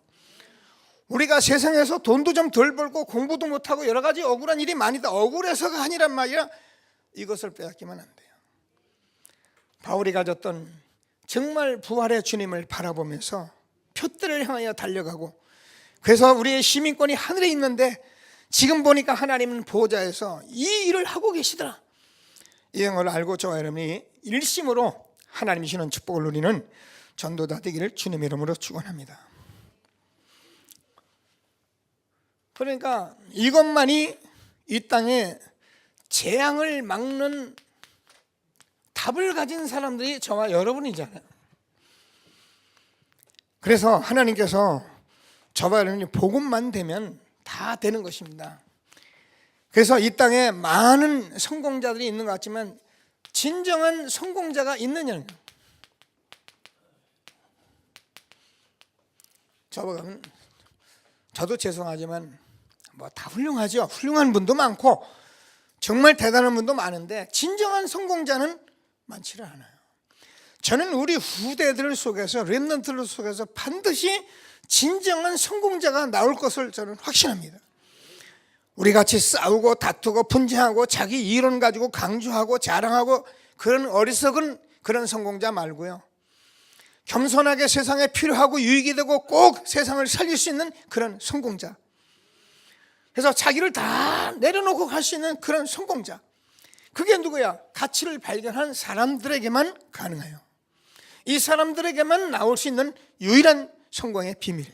우리가 세상에서 돈도 좀 덜 벌고 공부도 못하고 여러 가지 억울한 일이 많이다. 억울해서가 아니란 말이야. 이것을 빼앗기면 안 돼요. 바울이 가졌던 정말 부활의 주님을 바라보면서 표대를 향하여 달려가고 그래서 우리의 시민권이 하늘에 있는데 지금 보니까 하나님은 보호자에서 이 일을 하고 계시더라. 이런 걸 알고 저와 여러분이 일심으로 하나님이 주시는 축복을 누리는 전도자 되기를 주님의 이름으로 축원합니다. 그러니까 이것만이 이 땅에 재앙을 막는 답을 가진 사람들이 저와 여러분이잖아요. 그래서 하나님께서 저와 여러분이 복음만 되면 다 되는 것입니다. 그래서 이 땅에 많은 성공자들이 있는 것 같지만 진정한 성공자가 있느냐는 저도 죄송하지만 뭐 다 훌륭하죠. 훌륭한 분도 많고 정말 대단한 분도 많은데 진정한 성공자는 많지를 않아요. 저는 우리 후대들 속에서 렘넌트들 속에서 반드시 진정한 성공자가 나올 것을 저는 확신합니다. 우리 같이 싸우고 다투고 분쟁하고 자기 이론 가지고 강조하고 자랑하고 그런 어리석은 그런 성공자 말고요. 겸손하게 세상에 필요하고 유익이 되고 꼭 세상을 살릴 수 있는 그런 성공자. 그래서 자기를 다 내려놓고 갈 수 있는 그런 성공자. 그게 누구야? 가치를 발견한 사람들에게만 가능해요. 이 사람들에게만 나올 수 있는 유일한 성공의 비밀.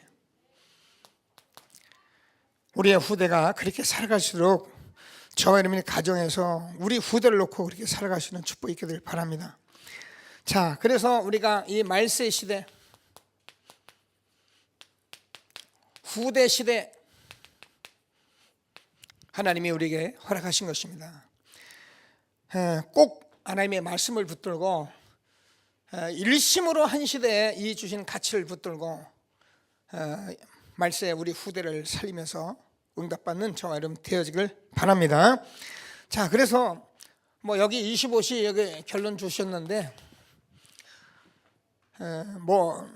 우리의 후대가 그렇게 살아갈수록 저와 여러분이 가정에서 우리 후대를 놓고 그렇게 살아갈 수 있는 축복이 있게 되길 바랍니다. 자, 그래서 우리가 이 말세 시대, 후대 시대 하나님이 우리에게 허락하신 것입니다. 꼭 하나님의 말씀을 붙들고 일심으로 한 시대에 이 주신 가치를 붙들고 말세 우리 후대를 살리면서 응답받는 저와 여러분 되어지길 바랍니다. 자, 그래서 뭐 여기 25시 여기 결론 주셨는데 뭐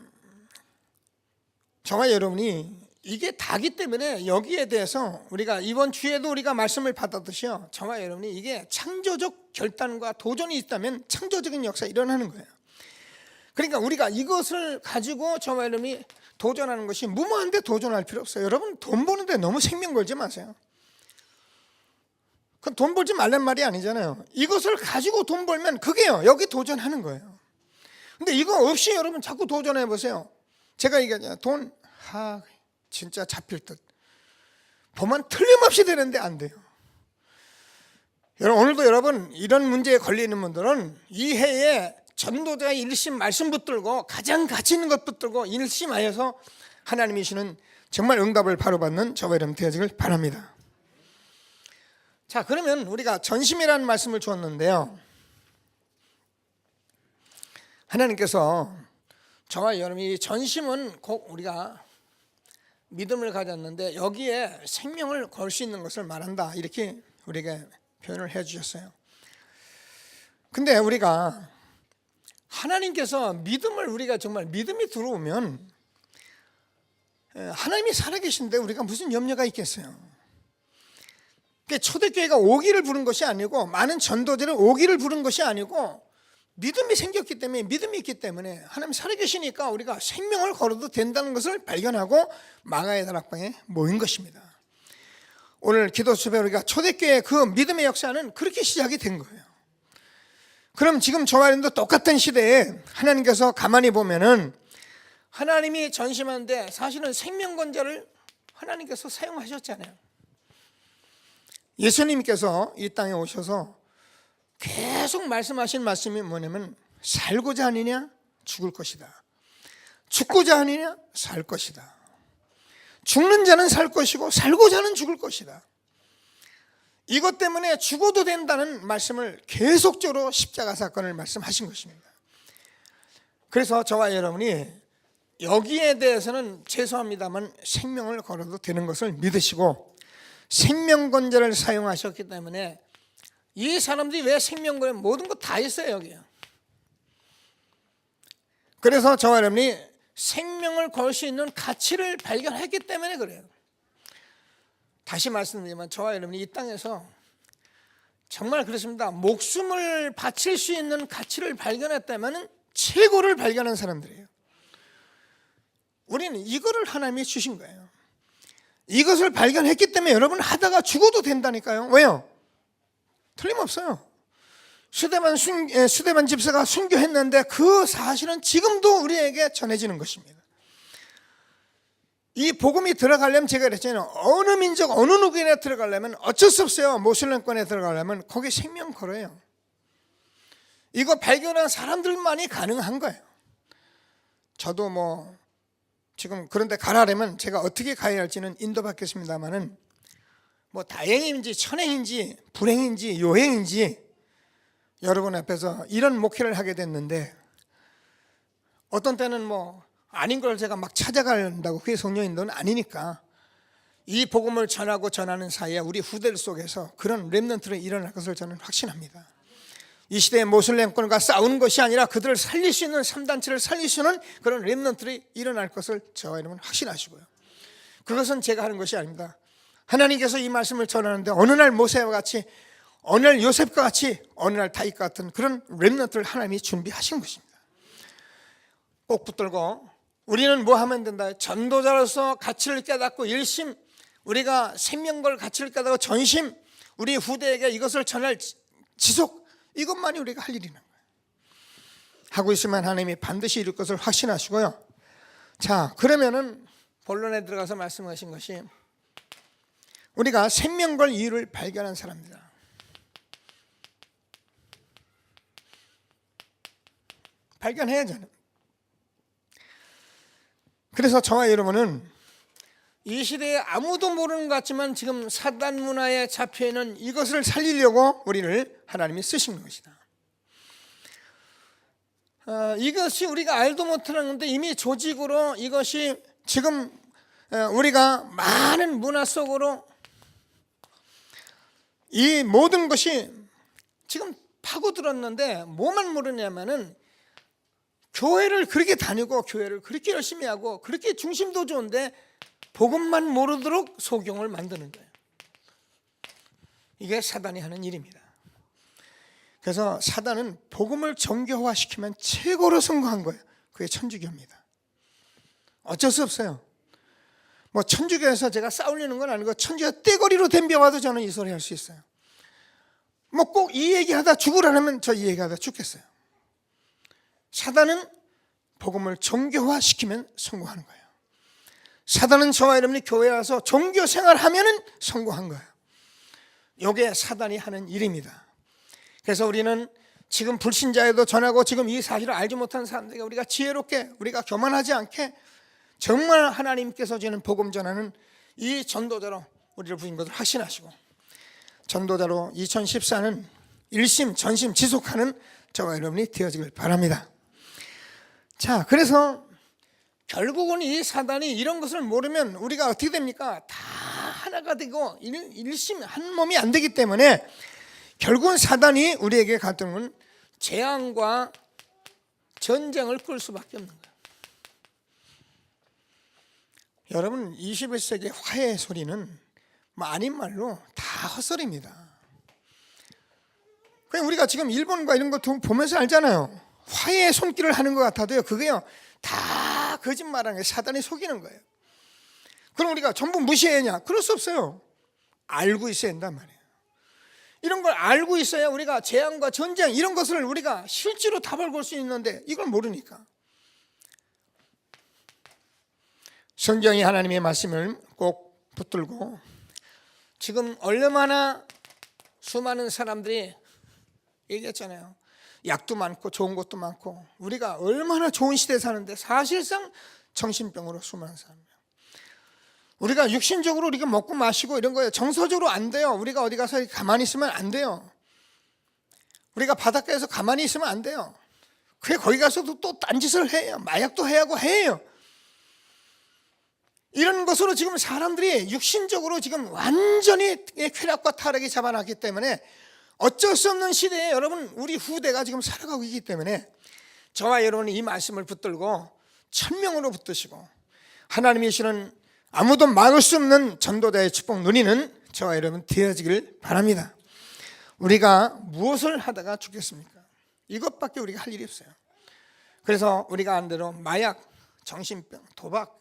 저와 여러분이 이게 다기 때문에 여기에 대해서 우리가 이번 주에도 우리가 말씀을 받았듯이요, 저와 여러분이 이게 창조적 결단과 도전이 있다면 창조적인 역사가 일어나는 거예요. 그러니까 우리가 이것을 가지고 저와 여러분이 도전하는 것이 무모한데 도전할 필요 없어요. 여러분 돈 버는데 너무 생명 걸지 마세요. 그건 돈 벌지 말란 말이 아니잖아요. 이것을 가지고 돈 벌면 그게요, 여기 도전하는 거예요. 근데 이거 없이 여러분 자꾸 도전해 보세요. 제가 얘기하잖아요. 돈 진짜 잡힐 듯 보면 틀림없이 되는데 안 돼요. 여러분 오늘도 여러분 이런 문제에 걸리는 분들은 이 해에 전도자의 일심 말씀 붙들고 가장 가치 있는 것 붙들고 일심하여서 하나님이 주시는 정말 응답을 바로 받는 저와 여러분 되어지길 바랍니다. 자, 그러면 우리가 전심이라는 말씀을 주었는데요, 하나님께서 저와 여러분이 전심은 꼭 우리가 믿음을 가졌는데 여기에 생명을 걸 수 있는 것을 말한다, 이렇게 우리에게 표현을 해 주셨어요. 근데 우리가 하나님께서 믿음을 우리가 정말 믿음이 들어오면 하나님이 살아계신데 우리가 무슨 염려가 있겠어요? 초대교회가 오기를 부른 것이 아니고 많은 전도자를 오기를 부른 것이 아니고 믿음이 생겼기 때문에, 믿음이 있기 때문에 하나님 살아계시니까 우리가 생명을 걸어도 된다는 것을 발견하고 마가의 다락방에 모인 것입니다. 오늘 기도 수업에 우리가 초대교회의 그 믿음의 역사는 그렇게 시작이 된 거예요. 그럼 지금 저와 여러분도 똑같은 시대에 하나님께서 가만히 보면은 하나님이 전심하는데 사실은 생명건자를 하나님께서 사용하셨잖아요. 예수님께서 이 땅에 오셔서 계속 말씀하신 말씀이 뭐냐면 살고자 하느냐 죽을 것이다, 죽고자 하느냐 살 것이다, 죽는 자는 살 것이고 살고자 하는 죽을 것이다. 이것 때문에 죽어도 된다는 말씀을 계속적으로 십자가 사건을 말씀하신 것입니다. 그래서 저와 여러분이 여기에 대해서는 죄송합니다만 생명을 걸어도 되는 것을 믿으시고 생명건자를 사용하셨기 때문에 이 사람들이 왜 생명건자 모든 것 다 있어요 여기요. 그래서 저와 여러분이 생명을 걸 수 있는 가치를 발견했기 때문에 그래요. 다시 말씀드리면 저와 여러분이 이 땅에서 정말 그렇습니다. 목숨을 바칠 수 있는 가치를 발견했다면 최고를 발견한 사람들이에요. 우리는 이거를 하나님이 주신 거예요. 이것을 발견했기 때문에 여러분 하다가 죽어도 된다니까요. 왜요? 틀림없어요. 수데반 집사가 순교했는데 그 사실은 지금도 우리에게 전해지는 것입니다. 이 복음이 들어가려면 제가 그랬잖아요. 어느 민족 어느 누구에 들어가려면 어쩔 수 없어요. 모슬렘권에 들어가려면 거기 생명 걸어요. 이거 발견한 사람들만이 가능한 거예요. 저도 지금 그런데 가라려면 제가 어떻게 가야 할지는 인도받겠습니다만은 다행인지 천행인지 불행인지 요행인지 여러분 앞에서 이런 목회를 하게 됐는데 어떤 때는 아닌 걸 제가 막 찾아간다고 그게 성령인도는 아니니까 이 복음을 전하고 전하는 사이에 우리 후대들 속에서 그런 렘넌트를 일어날 것을 저는 확신합니다. 이 시대의 모슬렘권과 싸우는 것이 아니라 그들을 살릴 수 있는 3단체를 살릴 수 있는 그런 렘넌트들이 일어날 것을 저와 여러분 확신하시고요. 그것은 제가 하는 것이 아닙니다. 하나님께서 이 말씀을 전하는데 어느 날 모세와 같이, 어느 날 요셉과 같이, 어느 날 다윗과 같은 그런 렘넌트를 하나님이 준비하신 것입니다. 꼭 붙들고 우리는 뭐 하면 된다? 전도자로서 가치를 깨닫고 일심, 우리가 생명걸 가치를 깨닫고 전심, 우리 후대에게 이것을 전할 지속, 이것만이 우리가 할 일이는 거예요. 하고 있으면 하나님이 반드시 이룰 것을 확신하시고요. 자, 그러면은 본론에 들어가서 말씀하신 것이 우리가 생명걸 이유를 발견한 사람이다. 발견해야죠. 그래서 저와 여러분은 이 시대에 아무도 모르는 것 같지만 지금 사단 문화에 잡혀있는 이것을 살리려고 우리를 하나님이 쓰신 것이다. 이것이 우리가 알도 못하는데 이미 조직으로 이것이 지금 우리가 많은 문화 속으로 이 모든 것이 지금 파고들었는데 뭐만 모르냐면은 교회를 그렇게 다니고 교회를 그렇게 열심히 하고 그렇게 중심도 좋은데 복음만 모르도록 소경을 만드는 거예요. 이게 사단이 하는 일입니다. 그래서 사단은 복음을 정교화시키면 최고로 성공한 거예요. 그게 천주교입니다. 어쩔 수 없어요. 천주교에서 제가 싸우려는 건 아니고 천주교 떼거리로 덤벼와도 저는 이 소리 할 수 있어요. 꼭 이 얘기하다 죽으라면 저 이 얘기하다 죽겠어요. 사단은 복음을 정교화시키면 성공하는 거예요. 사단은 저와 여러분이 교회에 와서 종교 생활하면 성공한 거예요. 이게 사단이 하는 일입니다. 그래서 우리는 지금 불신자에도 전하고 지금 이 사실을 알지 못하는 사람들에게 우리가 지혜롭게, 우리가 교만하지 않게 정말 하나님께서 주는 복음 전하는 이 전도자로 우리를 부린 것을 확신하시고 전도자로 2014는 일심 전심 지속하는 저와 여러분이 되어지길 바랍니다. 자, 그래서 결국은 이 사단이 이런 것을 모르면 우리가 어떻게 됩니까? 다 하나가 되고 일심 한 몸이 안 되기 때문에 결국은 사단이 우리에게 가져오는 재앙과 전쟁을 끌 수밖에 없는 거예요. 여러분, 21세기 화해의 소리는 아닌 말로 다 다 헛소리입니다. 그냥 우리가 지금 일본과 이런 거 보면서 알잖아요. 화해의 손길을 하는 것 같아도요, 그게요 다 거짓말하는 거예요. 사단이 속이는 거예요. 그럼 우리가 전부 무시해야냐? 그럴 수 없어요. 알고 있어야 한단 말이에요. 이런 걸 알고 있어야 우리가 재앙과 전쟁 이런 것을 우리가 실제로 답을 볼 수 있는데 이걸 모르니까. 성경이 하나님의 말씀을 꼭 붙들고, 지금 얼마나 수많은 사람들이 얘기했잖아요. 약도 많고 좋은 것도 많고 우리가 얼마나 좋은 시대에 사는데 사실상 정신병으로 수많은 사람이에요. 우리가 육신적으로 우리가 먹고 마시고 이런 거예요. 정서적으로 안 돼요. 우리가 어디 가서 가만히 있으면 안 돼요. 우리가 바닷가에서 가만히 있으면 안 돼요. 그게 거기 가서도 또 딴짓을 해요. 마약도 해야 하고 해요. 이런 것으로 지금 사람들이 육신적으로 지금 완전히 쾌락과 타락이 잡아놨기 때문에 어쩔 수 없는 시대에 여러분 우리 후대가 지금 살아가고 있기 때문에 저와 여러분이 이 말씀을 붙들고 천명으로 붙드시고 하나님이 주시는 아무도 막을 수 없는 전도자의 축복 누리는 저와 여러분 되어지길 바랍니다. 우리가 무엇을 하다가 죽겠습니까? 이것밖에 우리가 할 일이 없어요. 그래서 우리가 안 대로 마약, 정신병, 도박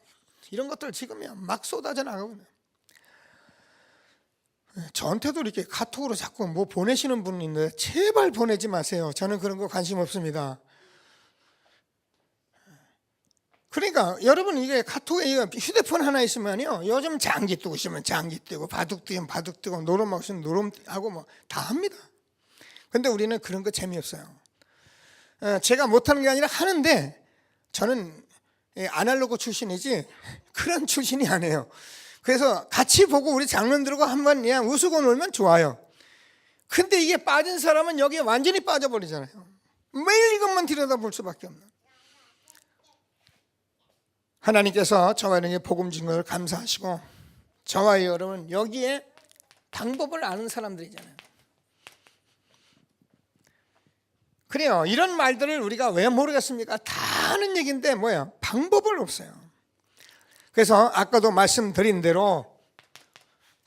이런 것들 지금이야 막 쏟아져 나가고 있어요. 저한테도 이렇게 카톡으로 자꾸 뭐 보내시는 분이 있는데 제발 보내지 마세요. 저는 그런 거 관심 없습니다. 그러니까 여러분 이게 카톡에 휴대폰 하나 있으면요 요즘 장기 뜨고 싶으면 장기 뜨고 바둑 뜨면 바둑 뜨고 노름하고 싶으면 노름하고 뭐 다 합니다. 근데 우리는 그런 거 재미없어요. 제가 못하는 게 아니라 하는데 저는 아날로그 출신이지 그런 출신이 아니에요. 그래서 같이 보고 우리 장로들하고 한번 그냥 웃고 놀면 좋아요. 근데 이게 빠진 사람은 여기에 완전히 빠져버리잖아요. 매일 이것만 들여다볼 수밖에 없는. 하나님께서 저와 여러분에게 복음 준 것을 감사하시고 저와 여러분 여기에 방법을 아는 사람들이잖아요. 그래요. 이런 말들을 우리가 왜 모르겠습니까? 다 아는 얘기인데 뭐야? 방법은 없어요. 그래서 아까도 말씀드린 대로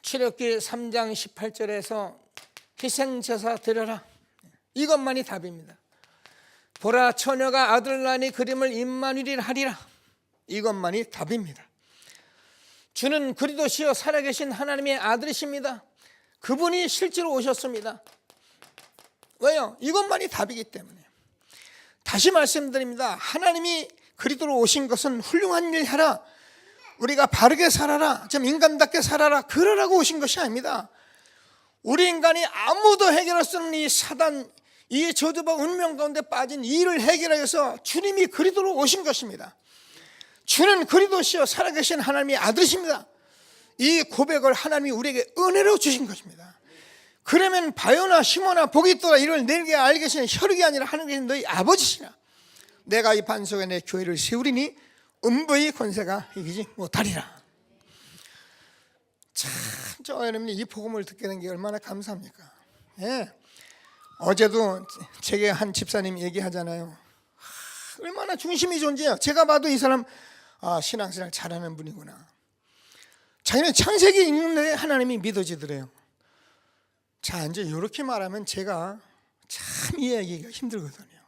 출애굽기 3장 18절에서 희생제사 드려라. 이것만이 답입니다. 보라 처녀가 아들 낳으니 그림을 임마누엘 하리라. 이것만이 답입니다. 주는 그리스도시요 살아계신 하나님의 아들이십니다. 그분이 실제로 오셨습니다. 왜요? 이것만이 답이기 때문에. 다시 말씀드립니다. 하나님이 그리스도로 오신 것은 훌륭한 일 하라, 우리가 바르게 살아라, 좀 인간답게 살아라 그러라고 오신 것이 아닙니다. 우리 인간이 아무도 해결할 수 없는 이 사단, 이 저주와 운명 가운데 빠진 이 일을 해결하여서 주님이 그리스도로 오신 것입니다. 주는 그리스도시요 살아계신 하나님의 아들이십니다. 이 고백을 하나님이 우리에게 은혜로 주신 것입니다. 그러면 바요나 시모나 복이 있도다 이를 내게 알게 하시는 혈육이 아니라 하나님께서 너희 아버지시라. 내가 이 반석에 내 교회를 세우리니 음부의 권세가 이기지 못하리라. 참, 저 여러분이 이 복음을 듣게 된 게 얼마나 감사합니까? 예. 어제도 제게 한 집사님 얘기하잖아요. 얼마나 중심이 존재해요. 제가 봐도 이 사람 신앙생활 잘하는 분이구나. 자기는 창세기 읽는데 하나님이 믿어지더래요. 자, 이제 이렇게 말하면 제가 참 이해하기가 힘들거든요.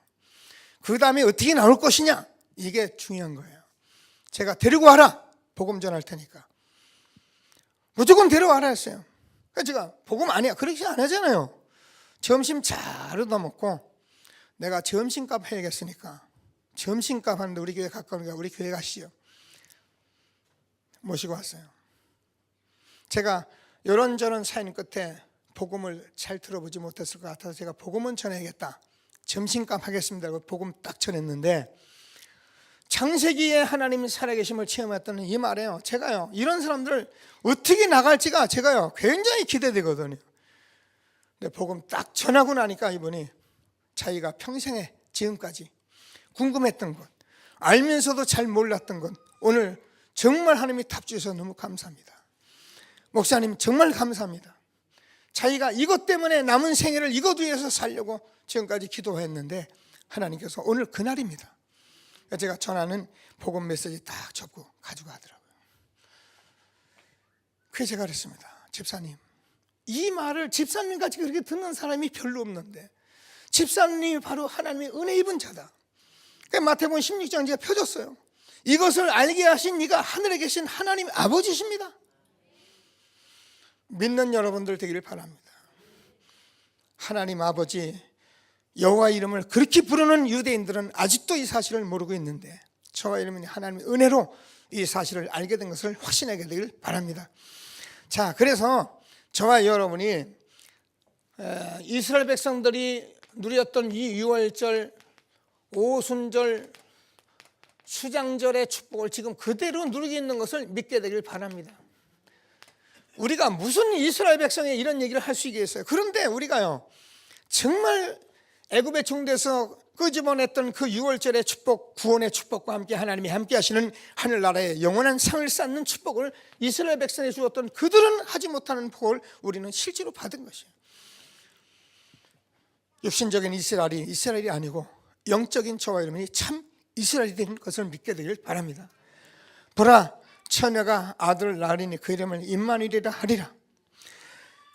그 다음에 어떻게 나올 것이냐, 이게 중요한 거예요. 제가 데리고 와라, 복음 전할 테니까. 무조건 데려와라 했어요. 그러니까 제가 복음 아니야 그렇게 안 하잖아요. 점심 잘 얻어먹고 내가 점심값 해야겠으니까 점심값 하는데 우리 교회 가까우니까 우리 교회 가시죠. 모시고 왔어요. 제가 이런저런 사연 끝에 복음을 잘 들어보지 못했을 것 같아서 제가 복음은 전해야겠다, 점심값 하겠습니다 하고 복음 딱 전했는데 창세기에 하나님 살아계심을 체험했다는 이 말이에요. 제가요 이런 사람들을 어떻게 나갈지가 제가요 굉장히 기대되거든요. 근데 복음 딱 전하고 나니까 이분이 자기가 평생에 지금까지 궁금했던 것, 알면서도 잘 몰랐던 것, 오늘 정말 하나님이 답 주셔서 너무 감사합니다. 목사님 정말 감사합니다. 자기가 이것 때문에 남은 생애를 이것 위해서 살려고 지금까지 기도했는데 하나님께서 오늘 그날입니다. 제가 전하는 복음 메시지 딱 적고 가지고 가더라고요. 그래서 제가 그랬습니다. 집사님, 이 말을 집사님같이 그렇게 듣는 사람이 별로 없는데 집사님이 바로 하나님의 은혜 입은 자다. 마태복음 16장 제가 펴줬어요. 이것을 알게 하신 이가 하늘에 계신 하나님 아버지십니다. 믿는 여러분들 되기를 바랍니다. 하나님 아버지 여호와 이름을 그렇게 부르는 유대인들은 아직도 이 사실을 모르고 있는데 저와 여러분이 하나님의 은혜로 이 사실을 알게 된 것을 확신하게 되길 바랍니다. 자, 그래서 저와 여러분이 이스라엘 백성들이 누렸던 이 유월절, 오순절, 수장절의 축복을 지금 그대로 누리고 있는 것을 믿게 되길 바랍니다. 우리가 무슨 이스라엘 백성에 이런 얘기를 할 수 있겠어요? 그런데 우리가요 정말 애굽의 종대에서 끄집어냈던 그 유월절의 축복, 구원의 축복과 함께 하나님이 함께 하시는 하늘나라의 영원한 상을 쌓는 축복을 이스라엘 백성에 주었던 그들은 하지 못하는 복을 우리는 실제로 받은 것이에요. 육신적인 이스라엘이 아니고 영적인 저와 여러분이 참 이스라엘이 된 것을 믿게 되길 바랍니다. 보라, 처녀가 아들을 낳으리니 그 이름을 임마누엘이라 하리라.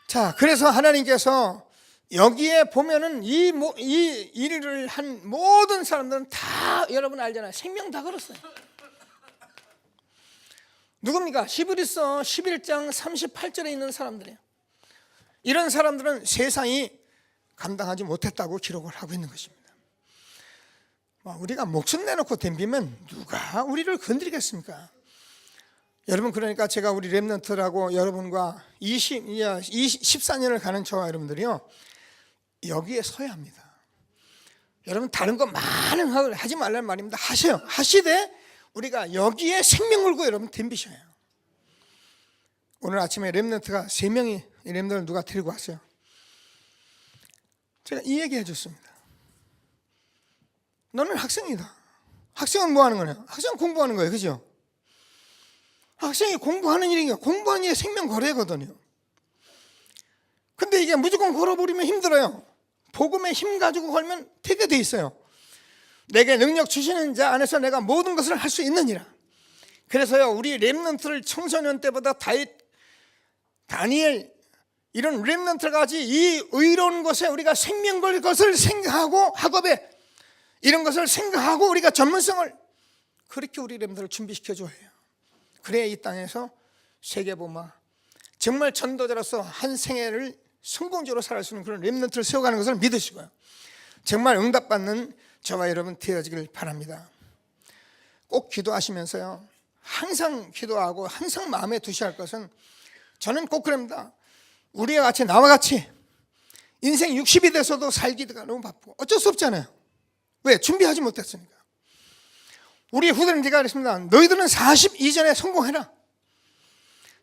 자, 그래서 하나님께서 여기에 보면은 이 일을 한 모든 사람들은 다 여러분 알잖아요. 생명 다 걸었어요. 누굽니까? 히브리서 11장 38절에 있는 사람들이에요. 이런 사람들은 세상이 감당하지 못했다고 기록을 하고 있는 것입니다. 우리가 목숨 내놓고 덤비면 누가 우리를 건드리겠습니까? 여러분, 그러니까 제가 우리 렘넌트라고 여러분과 14년을 가는 저와 여러분들이요 여기에 서야 합니다. 여러분, 다른 거 많은 걸 하지 말라는 말입니다. 하셔요. 하시되 우리가 여기에 생명 걸고 여러분 덤비셔야 해요. 오늘 아침에 렘넌트가 3명이 렘넌트를 누가 데리고 왔어요. 제가 이 얘기 해줬습니다. 너는 학생이다. 학생은 뭐 하는 거냐? 학생은 공부하는 거예요. 그죠? 학생이 공부하는 일이니까 공부하는 일에 생명 걸어야거든요. 근데 이게 무조건 걸어버리면 힘들어요. 복음의 힘 가지고 걸면 되게 돼 있어요. 내게 능력 주시는 자 안에서 내가 모든 것을 할 수 있느니라. 그래서요 우리 렘넌트를 청소년 때보다 다니엘 이런 렘넌트까지 이 의로운 것에 우리가 생명 걸 것을 생각하고 학업에 이런 것을 생각하고 우리가 전문성을 그렇게 우리 렘넌트를 준비시켜줘야 해요. 그래야 이 땅에서 세계보마 정말 전도자로서 한 생애를 성공적으로 살아갈 수 있는 그런 렘넌트를 세워가는 것을 믿으시고요. 정말 응답받는 저와 여러분 되어지길 바랍니다. 꼭 기도하시면서요. 항상 기도하고 항상 마음에 두셔야 할 것은 저는 꼭 그럽니다. 우리와 같이 나와 같이 인생 60이 돼서도 살기가 너무 바쁘고 어쩔 수 없잖아요. 왜? 준비하지 못했으니까. 우리 후대는 제가 그랬습니다. 너희들은 40 이전에 성공해라.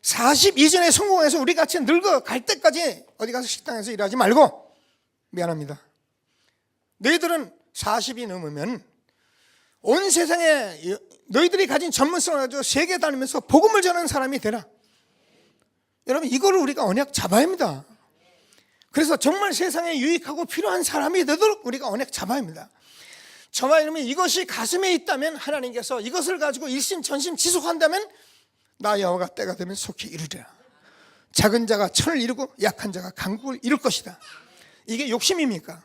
40 이전에 성공해서 우리 같이 늙어 갈 때까지 어디 가서 식당에서 일하지 말고 미안합니다. 너희들은 40이 넘으면 온 세상에 너희들이 가진 전문성을 가지고 세계 다니면서 복음을 전하는 사람이 되라. 여러분 이거를 우리가 언약 잡아야 합니다. 그래서 정말 세상에 유익하고 필요한 사람이 되도록 우리가 언약 잡아야 합니다. 저와 여러분이 이것이 가슴에 있다면 하나님께서 이것을 가지고 일심전심 지속한다면 나 여호와가 때가 되면 속히 이루리라. 작은 자가 천을 이루고 약한 자가 강국을 이룰 것이다. 이게 욕심입니까?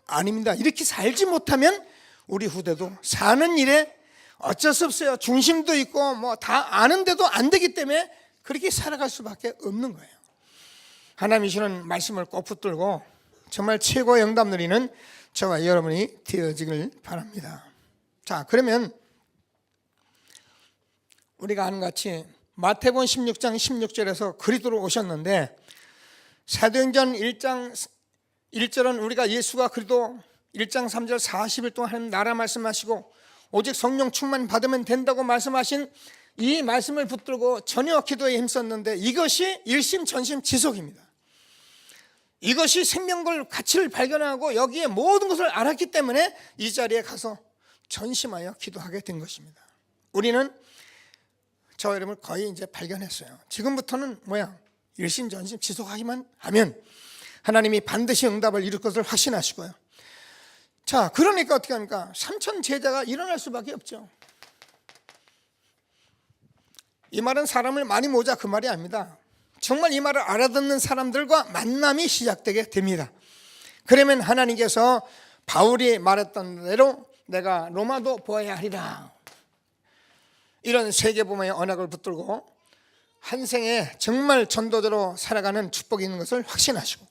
아닙니다. 이렇게 살지 못하면 우리 후대도 사는 일에 어쩔 수 없어요. 중심도 있고 뭐 다 아는데도 안 되기 때문에 그렇게 살아갈 수밖에 없는 거예요. 하나님이 주는 말씀을 꼭 붙들고 정말 최고의 응답 누리는 저와 여러분이 되어지길 바랍니다. 자, 그러면 우리가 아는 같이 마태복음 16장 16절에서 그리스도로 오셨는데 사도행전 1장 1절은 우리가 예수가 그리스도 1장 3절 40일 동안 하나님 나라 말씀하시고 오직 성령 충만 받으면 된다고 말씀하신 이 말씀을 붙들고 전혀 기도에 힘썼는데 이것이 일심전심 지속입니다. 이것이 생명걸 가치를 발견하고 여기에 모든 것을 알았기 때문에 이 자리에 가서 전심하여 기도하게 된 것입니다. 우리는 저 여러분 거의 이제 발견했어요. 지금부터는 일심전심 지속하기만 하면 하나님이 반드시 응답을 이룰 것을 확신하시고요. 자, 그러니까 어떻게 합니까? 3천 제자가 일어날 수밖에 없죠. 이 말은 사람을 많이 모으자 그 말이 아닙니다. 정말 이 말을 알아듣는 사람들과 만남이 시작되게 됩니다. 그러면 하나님께서 바울이 말했던 대로 내가 로마도 보아야 하리라, 이런 세계복음의 언약을 붙들고 한 생에 정말 전도자로 살아가는 축복이 있는 것을 확신하시고,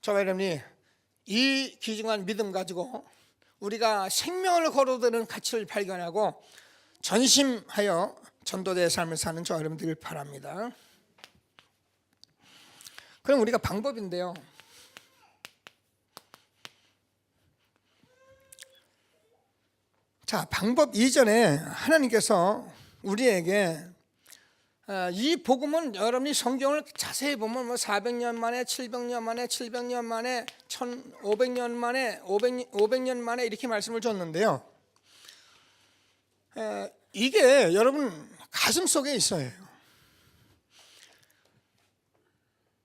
저와 여러분이 이 귀중한 믿음 가지고 우리가 생명을 걸어드는 가치를 발견하고 전심하여 전도자의 삶을 사는 저와 여러분 되길 바랍니다. 그럼 우리가 방법인데요, 자, 방법 이전에 하나님께서 우리에게 이 복음은 여러분이 성경을 자세히 보면 400년 만에 700년 만에 700년 만에 1500년 만에 500년 만에 이렇게 말씀을 줬는데요, 이게 여러분 가슴 속에 있어요.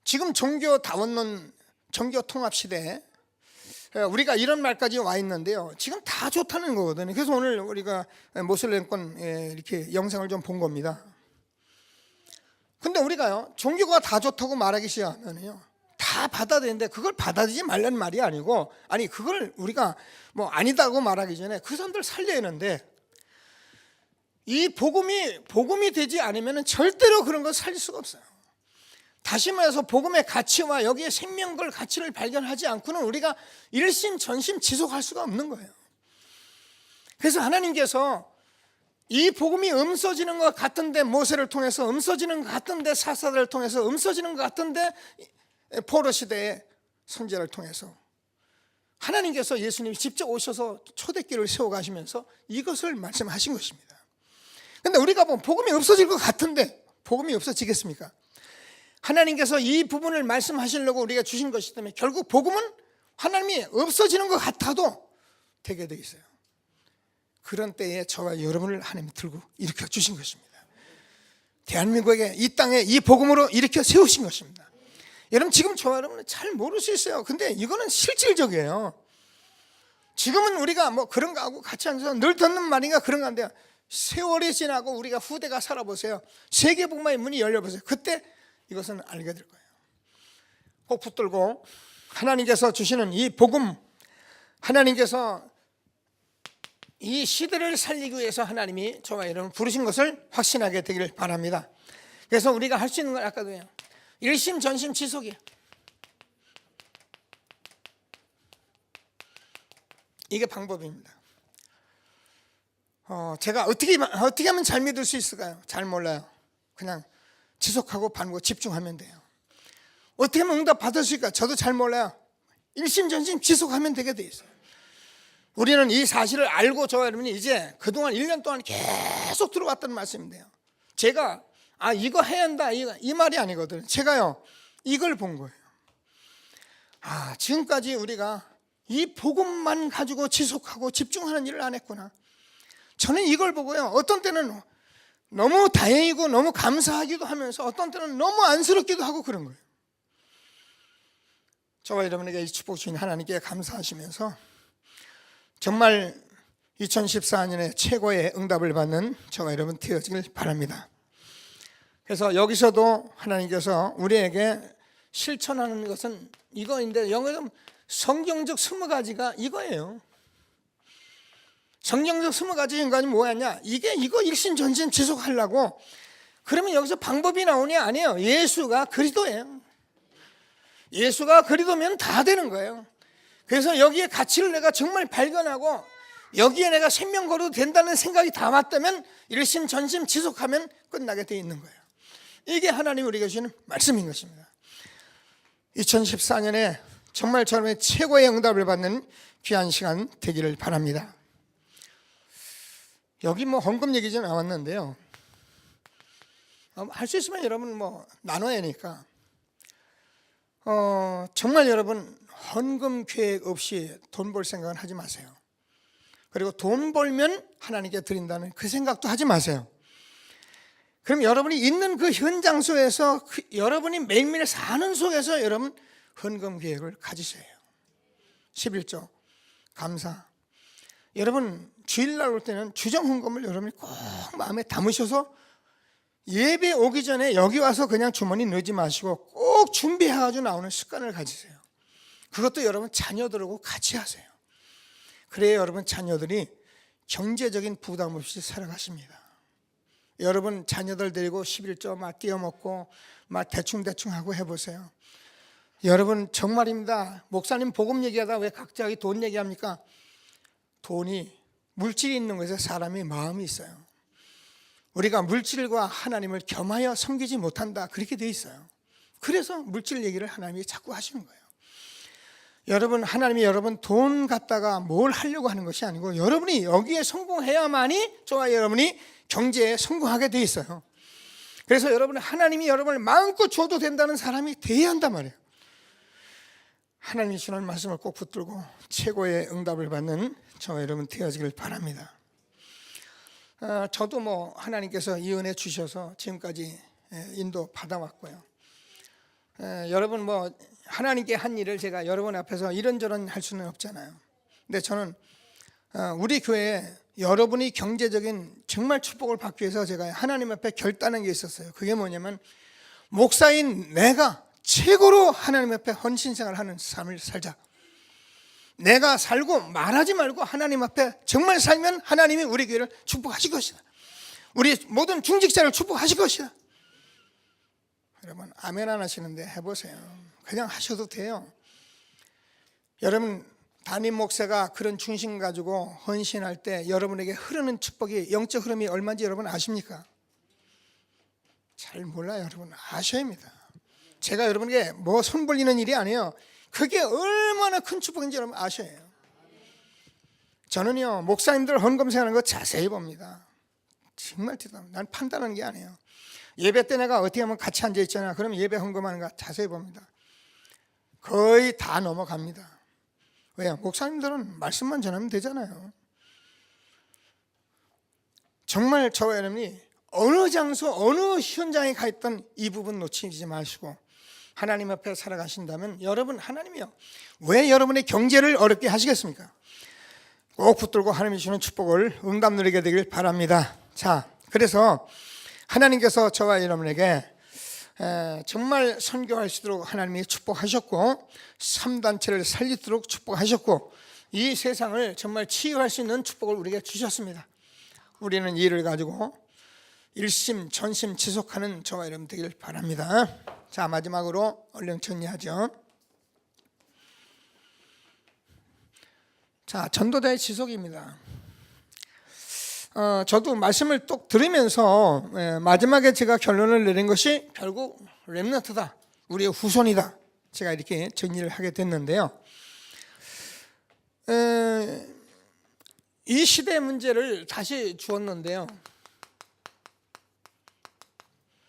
지금 종교다원론, 종교통합 시대에 우리가 이런 말까지 와 있는데요, 지금 다 좋다는 거거든요. 그래서 오늘 우리가 모슬렘권 이렇게 영상을 좀 본 겁니다. 근데 우리가요, 종교가 다 좋다고 말하기 시작하면요, 다 받아들이는데 그걸 받아들이지 말라는 말이 아니고, 아니 그걸 우리가 뭐 아니다고 말하기 전에 그 사람들 살려야 하는데, 이 복음이 되지 않으면 절대로 그런 걸 살릴 수가 없어요. 다시 말해서 복음의 가치와 여기에 생명걸 가치를 발견하지 않고는 우리가 일심 전심 지속할 수가 없는 거예요. 그래서 하나님께서 이 복음이 음서지는 것 같은데 모세를 통해서, 음서지는 것 같은데 사사들을 통해서, 음서지는 것 같은데 포로 시대의 선지자를 통해서 하나님께서 예수님이 직접 오셔서 초대교회를 세워가시면서 이것을 말씀하신 것입니다. 그런데 우리가 보면 복음이 없어질 것 같은데 복음이 없어지겠습니까? 하나님께서 이 부분을 말씀하시려고 우리가 주신 것이기 때문에 결국 복음은 하나님이 없어지는 것 같아도 되게 돼 있어요. 그런 때에 저와 여러분을 하나님이 들고 일으켜 주신 것입니다. 대한민국에게 이 땅에 이 복음으로 일으켜 세우신 것입니다. 여러분 지금 저와 여러분은 잘 모를 수 있어요. 근데 이거는 실질적이에요. 지금은 우리가 뭐 그런 거 하고 같이 앉아서 늘 듣는 말인가 그런 건데, 세월이 지나고 우리가 후대가 살아보세요. 세계복음의 문이 열려보세요. 그때 이것은 알게 될 거예요. 꼭 붙들고 하나님께서 주시는 이 복음, 하나님께서 이 시대를 살리기 위해서 하나님이 저와 여러분 부르신 것을 확신하게 되기를 바랍니다. 그래서 우리가 할 수 있는 건 아까도 해요, 일심 전심 지속이에요. 이게 방법입니다. 제가 어떻게 하면 잘 믿을 수 있을까요? 잘 몰라요. 그냥 지속하고 바르고 집중하면 돼요. 어떻게 하면 응답 받을 수 있을까? 저도 잘 몰라요. 일심전심 지속하면 되게 돼 있어요. 우리는 이 사실을 알고 저와 여러분이 이제 그동안 1년 동안 계속 들어왔던 말씀인데요, 제가 이거 해야 한다 이 말이 아니거든요. 제가요 이걸 본 거예요. 지금까지 우리가 이 복음만 가지고 지속하고 집중하는 일을 안 했구나. 저는 이걸 보고요, 어떤 때는 너무 다행이고 너무 감사하기도 하면서 어떤 때는 너무 안쓰럽기도 하고 그런 거예요. 저와 여러분에게 이 축복 주신 하나님께 감사하시면서 정말 2014년에 최고의 응답을 받는 저와 여러분 되어지길 바랍니다. 그래서 여기서도 하나님께서 우리에게 실천하는 것은 이거인데, 영어로 성경적 20가지가 이거예요. 성경적 20가지 인간이 뭐였냐? 이거 일심전심 지속하려고. 그러면 여기서 방법이 나오냐? 아니에요. 예수가 그리스도예요. 예수가 그리스도면 다 되는 거예요. 그래서 여기에 가치를 내가 정말 발견하고 여기에 내가 생명 걸어도 된다는 생각이 다 맞다면 일심전심 지속하면 끝나게 돼 있는 거예요. 이게 하나님이 우리에게 주시는 말씀인 것입니다. 2014년에 정말 저놈의 최고의 응답을 받는 귀한 시간 되기를 바랍니다. 여기 뭐 헌금 얘기 좀 나왔는데요, 할 수 있으면 여러분 뭐 나눠야 하니까 정말 여러분 헌금 계획 없이 돈 벌 생각은 하지 마세요. 그리고 돈 벌면 하나님께 드린다는 그 생각도 하지 마세요. 그럼 여러분이 있는 그 현장 속에서 여러분이 매일매일 사는 속에서 여러분 헌금 계획을 가지셔야 해요. 11조 감사. 여러분 주일날 올 때는 주정 헌금을 여러분이 꼭 마음에 담으셔서 예배 오기 전에 여기 와서 그냥 주머니 넣지 마시고 꼭 준비해가지고 나오는 습관을 가지세요. 그것도 여러분 자녀들하고 같이 하세요. 그래야 여러분 자녀들이 경제적인 부담 없이 살아가십니다. 여러분 자녀들 데리고 11조 막 띄어먹고 막 대충대충 하고 해보세요. 여러분 정말입니다. 목사님 복음 얘기하다 왜 갑자기 돈 얘기합니까? 돈이 물질이 있는 것에 사람이 마음이 있어요. 우리가 물질과 하나님을 겸하여 섬기지 못한다 그렇게 돼 있어요. 그래서 물질 얘기를 하나님이 자꾸 하시는 거예요. 여러분 하나님이 여러분 돈 갖다가 뭘 하려고 하는 것이 아니고 여러분이 여기에 성공해야만이 저와 여러분이 경제에 성공하게 돼 있어요. 그래서 여러분 하나님이 여러분을 마음껏 줘도 된다는 사람이 돼야 한단 말이에요. 하나님이 주는 말씀을 꼭 붙들고 최고의 응답을 받는 저와 여러분 되어지길 바랍니다. 저도 뭐 하나님께서 이 은혜 주셔서 지금까지 인도 받아왔고요. 여러분 뭐 하나님께 한 일을 제가 여러분 앞에서 이런저런 할 수는 없잖아요. 근데 저는 우리 교회에 여러분이 경제적인 정말 축복을 받기 위해서 제가 하나님 앞에 결단한 게 있었어요. 그게 뭐냐면 목사인 내가 최고로 하나님 앞에 헌신생활을 하는 삶을 살자. 내가 살고 말하지 말고 하나님 앞에 정말 살면 하나님이 우리 교회를 축복하실 것이다. 우리 모든 중직자를 축복하실 것이다. 여러분 아멘 안 하시는데 해보세요. 그냥 하셔도 돼요. 여러분 담임 목사가 그런 중심 가지고 헌신할 때 여러분에게 흐르는 축복이 영적 흐름이 얼마인지 여러분 아십니까? 잘 몰라요. 여러분 아셔야 합니다. 제가 여러분에게 뭐 손 벌리는 일이 아니에요. 그게 얼마나 큰 축복인지 여러분 아셔야 해요. 저는요 목사님들 헌금생하는 거 자세히 봅니다. 정말 대단합니다. 난 판단하는 게 아니에요. 예배 때 내가 어떻게 하면 같이 앉아있잖아. 그럼 예배 헌금하는 거 자세히 봅니다. 거의 다 넘어갑니다. 왜요? 목사님들은 말씀만 전하면 되잖아요. 정말 저와 여러분이 어느 장소 어느 현장에 가 있던 이 부분 놓치지 마시고 하나님 앞에 살아가신다면 여러분 하나님이요 왜 여러분의 경제를 어렵게 하시겠습니까? 꼭 붙들고 하나님이 주는 축복을 응답 누리게 되길 바랍니다. 자, 그래서 하나님께서 저와 여러분에게 정말 선교할 수 있도록 하나님이 축복하셨고 3단체를 살리도록 축복하셨고 이 세상을 정말 치유할 수 있는 축복을 우리에게 주셨습니다. 우리는 이 일을 가지고 일심 전심 지속하는 저와 여러분 되길 바랍니다. 자, 마지막으로 얼른 정리하죠. 자, 전도자의 지속입니다. 저도 말씀을 또 들으면서 마지막에 제가 결론을 내린 것이 결국 렘넌트다, 우리의 후손이다, 제가 이렇게 정리를 하게 됐는데요. 이 시대의 문제를 다시 주었는데요.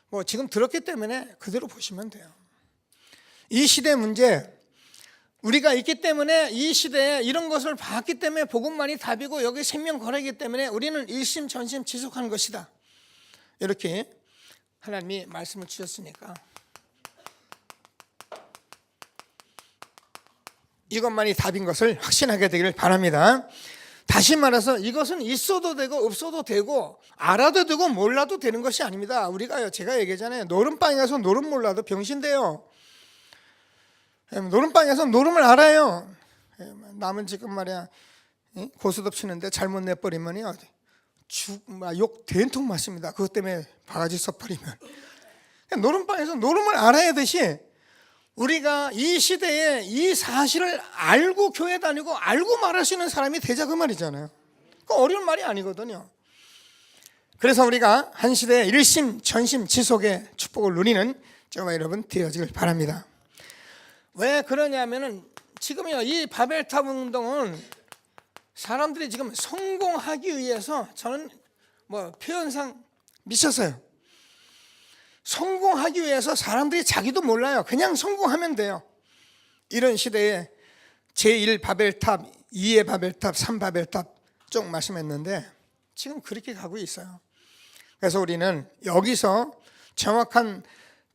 뭐 지금 들었기 때문에 그대로 보시면 돼요. 이 시대 문제, 우리가 있기 때문에 이 시대에 이런 것을 봤기 때문에 복음만이 답이고 여기 생명 거래이기 때문에 우리는 일심 전심 지속하는 것이다. 이렇게 하나님이 말씀을 주셨으니까 이것만이 답인 것을 확신하게 되기를 바랍니다. 다시 말해서 이것은 있어도 되고 없어도 되고 알아도 되고 몰라도 되는 것이 아닙니다. 우리가요, 제가 얘기하잖아요. 노름방에 가서 노름 몰라도 병신돼요. 노름방에 가서 노름을 알아요. 남은 지금 말이야 고스톱 치는데 잘못 내버리면요 욕 된통 맞습니다. 그것 때문에 바가지 써버리면. 노름방에서 노름을 알아야 되시 우리가 이 시대에 이 사실을 알고 교회 다니고 알고 말할 수 있는 사람이 되자 그 말이잖아요. 그 어려운 말이 아니거든요. 그래서 우리가 한 시대에 일심 전심 지속의 축복을 누리는 저와 여러분 되어지길 바랍니다. 왜 그러냐면은 지금요 이 바벨탑 운동은 사람들이 지금 성공하기 위해서, 저는 뭐 표현상 미쳤어요. 성공하기 위해서 사람들이 자기도 몰라요. 그냥 성공하면 돼요. 이런 시대에 제1 바벨탑, 2의 바벨탑, 3 바벨탑 쭉 말씀했는데 지금 그렇게 가고 있어요. 그래서 우리는 여기서 정확한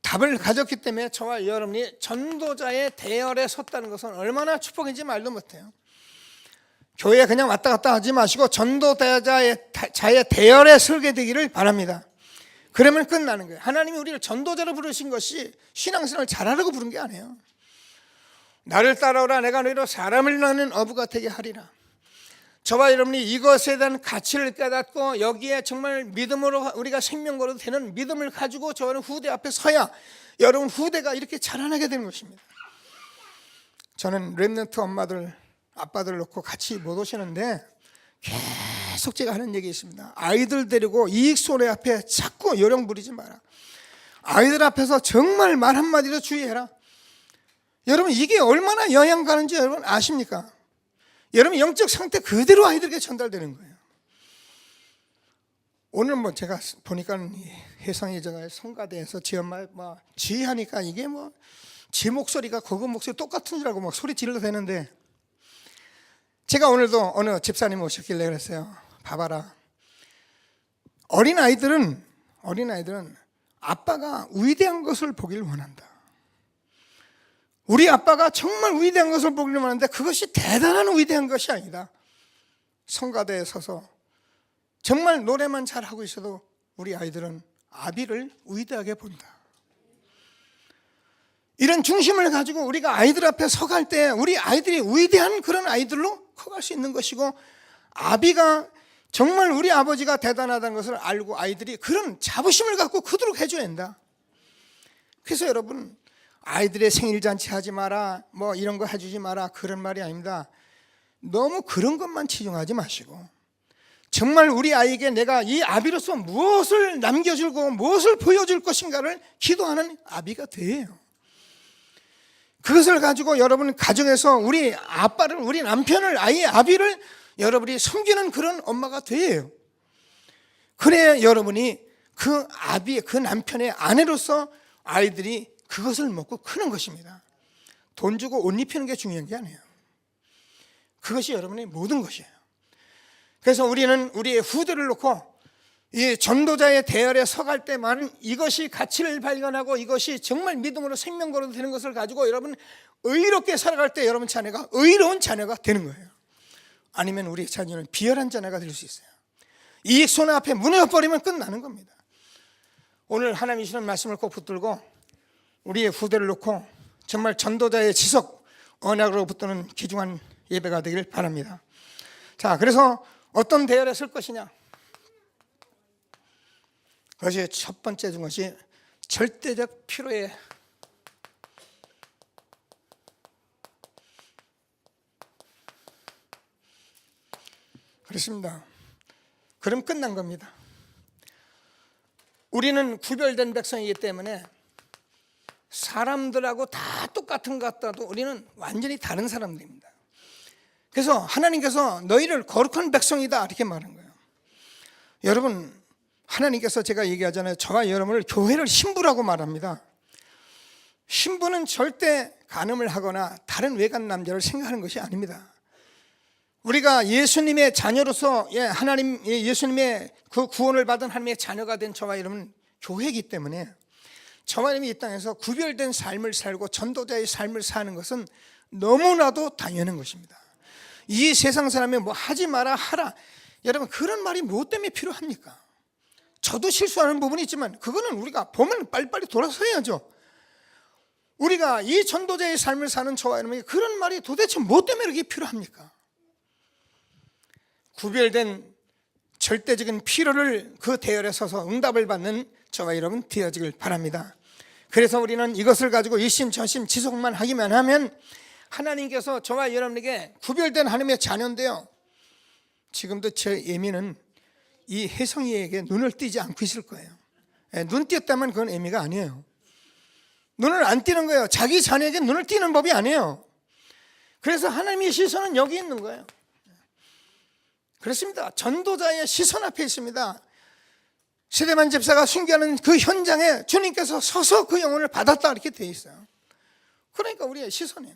답을 가졌기 때문에 저와 여러분이 전도자의 대열에 섰다는 것은 얼마나 축복인지 말도 못해요. 교회에 그냥 왔다 갔다 하지 마시고 전도자의 대열에 서게 되기를 바랍니다. 그러면 끝나는 거예요. 하나님이 우리를 전도자로 부르신 것이 신앙생활을 잘하라고 부른 게 아니에요. 나를 따라오라, 내가 너희로 사람을 낳는 어부가 되게 하리라. 저와 여러분이 이것에 대한 가치를 깨닫고 여기에 정말 믿음으로 우리가 생명 걸어도 되는 믿음을 가지고 저는 후대 앞에 서야 여러분 후대가 이렇게 자라나게 되는 것입니다. 저는 렘넌트 엄마들 아빠들 놓고 같이 못 오시는데 계속 제가 하는 얘기 있습니다. 아이들 데리고 이익손해 앞에 자꾸 요령 부리지 마라. 아이들 앞에서 정말 말 한마디로 주의해라. 여러분 이게 얼마나 영향 가는지 여러분 아십니까? 여러분 영적 상태 그대로 아이들에게 전달되는 거예요. 오늘 뭐 제가 보니까 혜성이 제가 성가대에서 지 엄마 뭐 지휘하니까 이게 뭐 지 목소리가 그거 목소리 똑같은 줄 알고 막 소리 질러도 되는데, 제가 오늘도 어느 집사님 오셨길래 그랬어요. 봐봐라, 어린 아이들은 아빠가 위대한 것을 보길 원한다. 우리 아빠가 정말 위대한 것을 보길 원하는데 그것이 대단한 위대한 것이 아니다. 성가대에 서서 정말 노래만 잘하고 있어도 우리 아이들은 아비를 위대하게 본다. 이런 중심을 가지고 우리가 아이들 앞에 서갈 때 우리 아이들이 위대한 그런 아이들로 커갈 수 있는 것이고, 아비가 정말 우리 아버지가 대단하다는 것을 알고 아이들이 그런 자부심을 갖고 크도록 해줘야 한다. 그래서 여러분, 아이들의 생일잔치 하지 마라, 뭐 이런 거 해주지 마라, 그런 말이 아닙니다. 너무 그런 것만 치중하지 마시고 정말 우리 아이에게 내가 이 아비로서 무엇을 남겨주고 무엇을 보여줄 것인가를 기도하는 아비가 돼요. 그것을 가지고 여러분 가정에서 우리 아빠를, 우리 남편을, 아이의 아비를 여러분이 섬기는 그런 엄마가 돼요. 그래야 여러분이 그 아비, 그 남편의 아내로서 아이들이 그것을 먹고 크는 것입니다. 돈 주고 옷 입히는 게 중요한 게 아니에요. 그것이 여러분의 모든 것이에요. 그래서 우리는 우리의 후대를 놓고 이 전도자의 대열에 서갈 때만 이것이 가치를 발견하고 이것이 정말 믿음으로 생명 걸어도 되는 것을 가지고 여러분 의롭게 살아갈 때 여러분 자녀가 의로운 자녀가 되는 거예요. 아니면 우리 자녀는 비열한 자녀가 될 수 있어요. 이익 손해 앞에 무너져버리면 끝나는 겁니다. 오늘 하나님이 주시는 말씀을 꼭 붙들고 우리의 후대를 놓고 정말 전도자의 지속 언약으로 붙드는 귀중한 예배가 되길 바랍니다. 자, 그래서 어떤 대열에 설 것이냐, 그것이 첫 번째 중 것이 절대적 필요에 그렇습니다. 그럼 끝난 겁니다. 우리는 구별된 백성이기 때문에 사람들하고 다 똑같은 것 같아도 우리는 완전히 다른 사람들입니다. 그래서 하나님께서 너희를 거룩한 백성이다 이렇게 말한 거예요. 여러분, 하나님께서 제가 얘기하잖아요. 저와 여러분을 교회를 신부라고 말합니다. 신부는 절대 간음을 하거나 다른 외간 남자를 생각하는 것이 아닙니다. 우리가 예수님의 자녀로서 하나님, 예수님의 그 구원을 받은 하나님의 자녀가 된 저와 여러분은 교회이기 때문에 저와 여러분이 이 땅에서 구별된 삶을 살고 전도자의 삶을 사는 것은 너무나도 당연한 것입니다. 이 세상 사람이 뭐 하지 마라 하라, 여러분 그런 말이 무엇 때문에 필요합니까? 저도 실수하는 부분이 있지만 그거는 우리가 보면 빨리빨리 돌아서 해야죠. 우리가 이 전도자의 삶을 사는 저와 여러분에게 그런 말이 도대체 무엇 때문에 이렇게 필요합니까? 구별된 절대적인 필요를 그 대열에 서서 응답을 받는 저와 여러분 되어지길 바랍니다. 그래서 우리는 이것을 가지고 일심전심 지속만 하기만 하면 하나님께서 저와 여러분에게 구별된 하나님의 자녀인데요, 지금도 제 예미는 이 혜성이에게 눈을 띄지 않고 있을 거예요. 눈 띄었다면 그건 의미가 아니에요. 눈을 안 띄는 거예요. 자기 자녀에게 눈을 띄는 법이 아니에요. 그래서 하나님의 시선은 여기 있는 거예요. 그렇습니다. 전도자의 시선 앞에 있습니다. 세대만 집사가 순교하는 그 현장에 주님께서 서서 그 영혼을 받았다 이렇게 되어 있어요. 그러니까 우리의 시선이에요.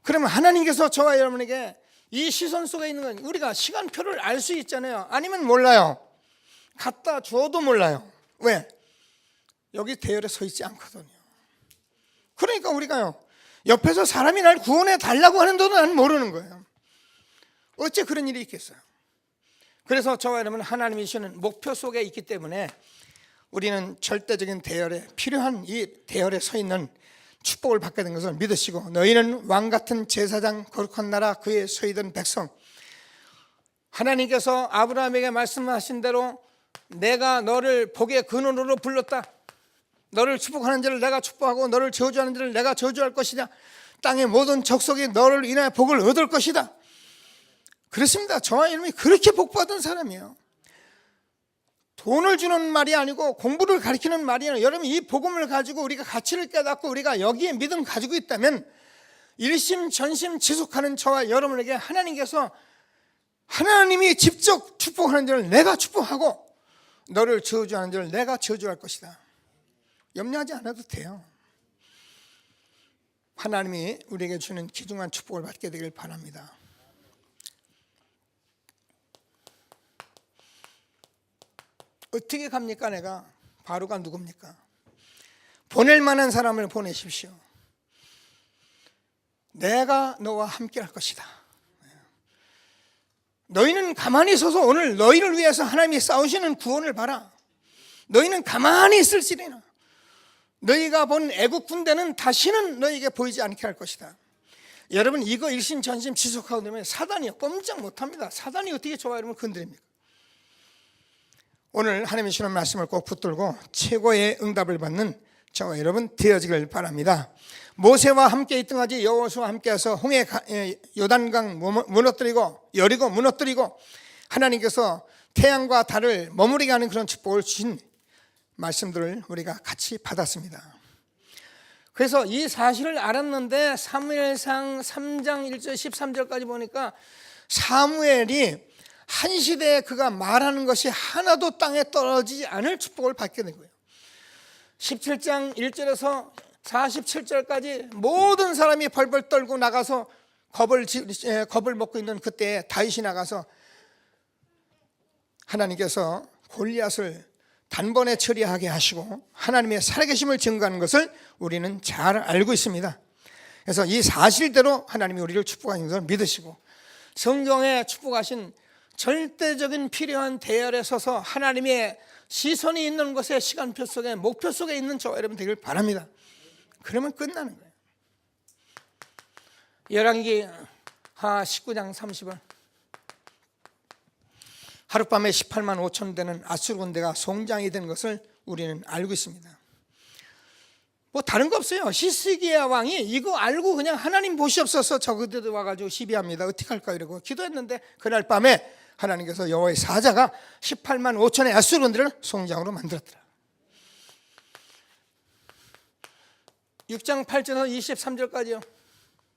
그러면 하나님께서 저와 여러분에게 이 시선 속에 있는 건 우리가 시간표를 알 수 있잖아요. 아니면 몰라요. 갖다 주어도 몰라요. 왜? 여기 대열에 서 있지 않거든요. 그러니까 우리가요, 옆에서 사람이 날 구원해 달라고 하는데도 나는 모르는 거예요. 어째 그런 일이 있겠어요? 그래서 저와 여러분 하나님이 주시는 목표 속에 있기 때문에 우리는 절대적인 대열에 필요한 이 대열에 서 있는 축복을 받게 된 것을 믿으시고, 너희는 왕같은 제사장 거룩한 나라 그에 서 있던 백성. 하나님께서 아브라함에게 말씀하신 대로 내가 너를 복의 근원으로 불렀다. 너를 축복하는 자를 내가 축복하고 너를 저주하는 자를 내가 저주할 것이다. 땅의 모든 족속이 너를 인하여 복을 얻을 것이다. 그렇습니다. 저와 여러분이 그렇게 복받은 사람이에요. 돈을 주는 말이 아니고 공부를 가르치는 말이 아니라, 여러분 이 복음을 가지고 우리가 가치를 깨닫고 우리가 여기에 믿음 가지고 있다면 일심 전심 지속하는 저와 여러분에게 하나님께서, 하나님이 직접 축복하는 자를 내가 축복하고 너를 저주하는 자를 내가 저주할 것이다. 염려하지 않아도 돼요. 하나님이 우리에게 주는 귀중한 축복을 받게 되길 바랍니다. 어떻게 갑니까? 내가 바로가 누굽니까? 보낼 만한 사람을 보내십시오. 내가 너와 함께 할 것이다. 너희는 가만히 서서 오늘 너희를 위해서 하나님이 싸우시는 구원을 봐라. 너희는 가만히 있을지니라. 너희가 본 애국 군대는 다시는 너희에게 보이지 않게 할 것이다. 여러분 이거 일심전심 지속하고 되면 사단이 꼼짝 못합니다. 사단이 어떻게 저와 여러분 건드립니까? 오늘 하나님이 주는 말씀을 꼭 붙들고 최고의 응답을 받는 저와 여러분 되어지길 바랍니다. 모세와 함께 있던하지 여호수아와 함께해서 홍해 요단강 무너뜨리고 여리고 무너뜨리고 하나님께서 태양과 달을 머무르게 하는 그런 축복을 주신 말씀들을 우리가 같이 받았습니다. 그래서 이 사실을 알았는데 사무엘상 3장 1절 13절까지 보니까 사무엘이 한 시대에 그가 말하는 것이 하나도 땅에 떨어지지 않을 축복을 받게 된 거예요. 17장 1절에서 47절까지 모든 사람이 벌벌 떨고 나가서 겁을 먹고 있는 그때 다윗이 나가서 하나님께서 골리앗을 단번에 처리하게 하시고 하나님의 살아계심을 증거하는 것을 우리는 잘 알고 있습니다. 그래서 이 사실대로 하나님이 우리를 축복하는 것을 믿으시고, 성경에 축복하신 절대적인 필요한 대열에 서서 하나님의 시선이 있는 곳에 시간표 속에 목표 속에 있는 저와 여러분 되길 바랍니다. 그러면 끝나는 거예요. 열왕기 19장 30절, 하룻밤에 18만 5천 되는 아수르 군대가 송장이 된 것을 우리는 알고 있습니다. 뭐 다른 거 없어요. 히스기야 왕이 이거 알고 그냥 하나님 보시옵소서, 저 그들도 와가지고 시비합니다. 어떻게 할까 이러고 기도했는데 그날 밤에 하나님께서 여호와의 사자가 18만 5천의 아수르 군대를 송장으로 만들었더라. 6장 8절에서 23절까지요.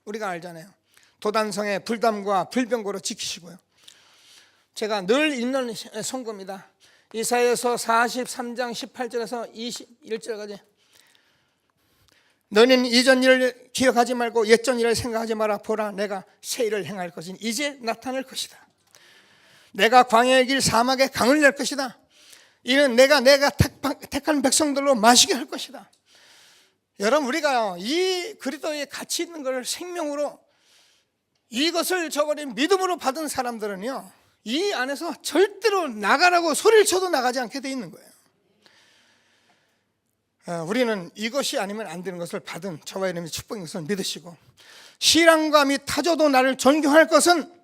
우리가 알잖아요. 도단성의 불담과 불병거로 지키시고요. 제가 늘 읽는 성구입니다. 이사야서 43장 18절에서 21절까지. 너는 이전 일을 기억하지 말고 옛전 일을 생각하지 마라. 보라, 내가 새 일을 행할 것이니 이제 나타날 것이다. 내가 광야의 길 사막에 강을 낼 것이다. 이는 내가 택한 백성들로 마시게 할 것이다. 여러분 우리가 이 그리스도의 가치 있는 것을 생명으로, 이것을 저버린 믿음으로 받은 사람들은요, 이 안에서 절대로 나가라고 소리를 쳐도 나가지 않게 돼 있는 거예요. 우리는 이것이 아니면 안 되는 것을 받은 저와 여러분의 축복인 것을 믿으시고, 신랑과 및 타조도 나를 존경할 것은,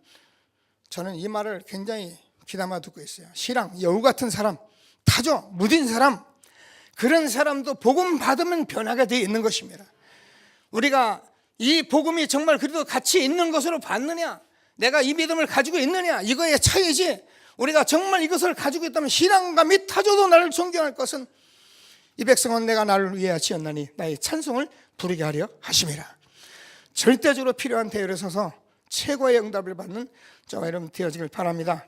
저는 이 말을 굉장히 귀담아 듣고 있어요. 신랑, 여우 같은 사람, 타조, 무딘 사람, 그런 사람도 복음 받으면 변하게 되어 있는 것입니다. 우리가 이 복음이 정말 그래도 가치 있는 것으로 받느냐, 내가 이 믿음을 가지고 있느냐, 이거의 차이지, 우리가 정말 이것을 가지고 있다면 신랑과 및 타조도 나를 존경할 것은 이 백성은 내가 나를 위하여 지었나니 나의 찬송을 부르게 하려 하심이라. 절대적으로 필요한 대열에 서서 최고의 응답을 받는 저와 여러분 되어지길 바랍니다.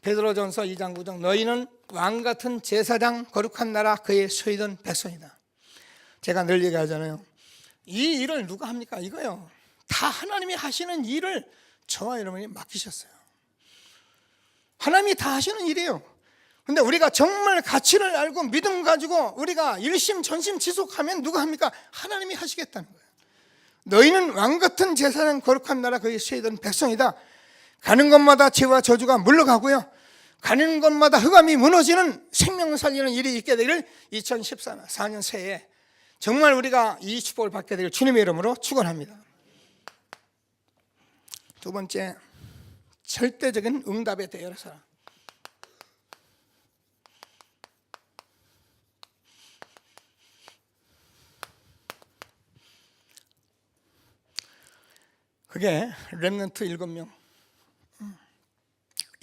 베드로전서 2장 9절, 너희는 왕같은 제사장 거룩한 나라 그의 소유된 백성이다. 제가 늘 얘기하잖아요. 이 일을 누가 합니까? 이거요, 다 하나님이 하시는 일을 저와 여러분이 맡기셨어요. 하나님이 다 하시는 일이에요. 근데 우리가 정말 가치를 알고 믿음 가지고 우리가 일심 전심 지속하면 누가 합니까? 하나님이 하시겠다는 거예요. 너희는 왕같은 제사장 거룩한 나라 그의 소유된 백성이다. 가는 곳마다 죄와 저주가 물러가고요, 가는 곳마다 흑암이 무너지는 생명 살리는 일이 있게 되기를 2014년 새해에 정말 우리가 이 축복을 받게 되기를 주님의 이름으로 축원합니다. 두 번째, 절대적인 응답에 대해서. 그게 렘넌트 7명,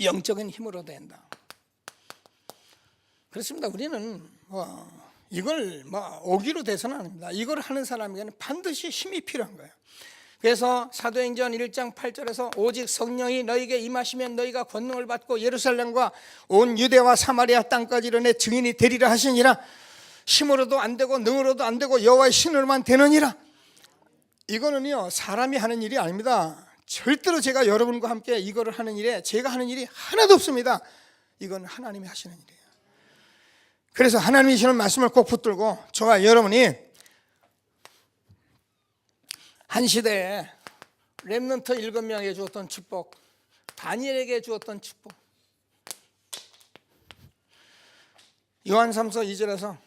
영적인 힘으로 된다. 그렇습니다. 우리는 이걸 오기로 돼서는 아닙니다. 이걸 하는 사람에게는 반드시 힘이 필요한 거예요. 그래서 사도행전 1장 8절에서 오직 성령이 너희에게 임하시면 너희가 권능을 받고 예루살렘과 온 유대와 사마리아 땅까지 이르내 증인이 되리라 하시니라. 힘으로도 안 되고 능으로도 안 되고 여호와의 신으로만 되느니라. 이거는요, 사람이 하는 일이 아닙니다. 절대로 제가 여러분과 함께 이거를 하는 일에 제가 하는 일이 하나도 없습니다. 이건 하나님이 하시는 일이에요. 그래서 하나님이 주시는 말씀을 꼭 붙들고 저와 여러분이 한 시대에 렘넌트 7명에게 주었던 축복, 다니엘에게 주었던 축복, 요한삼서 2절에서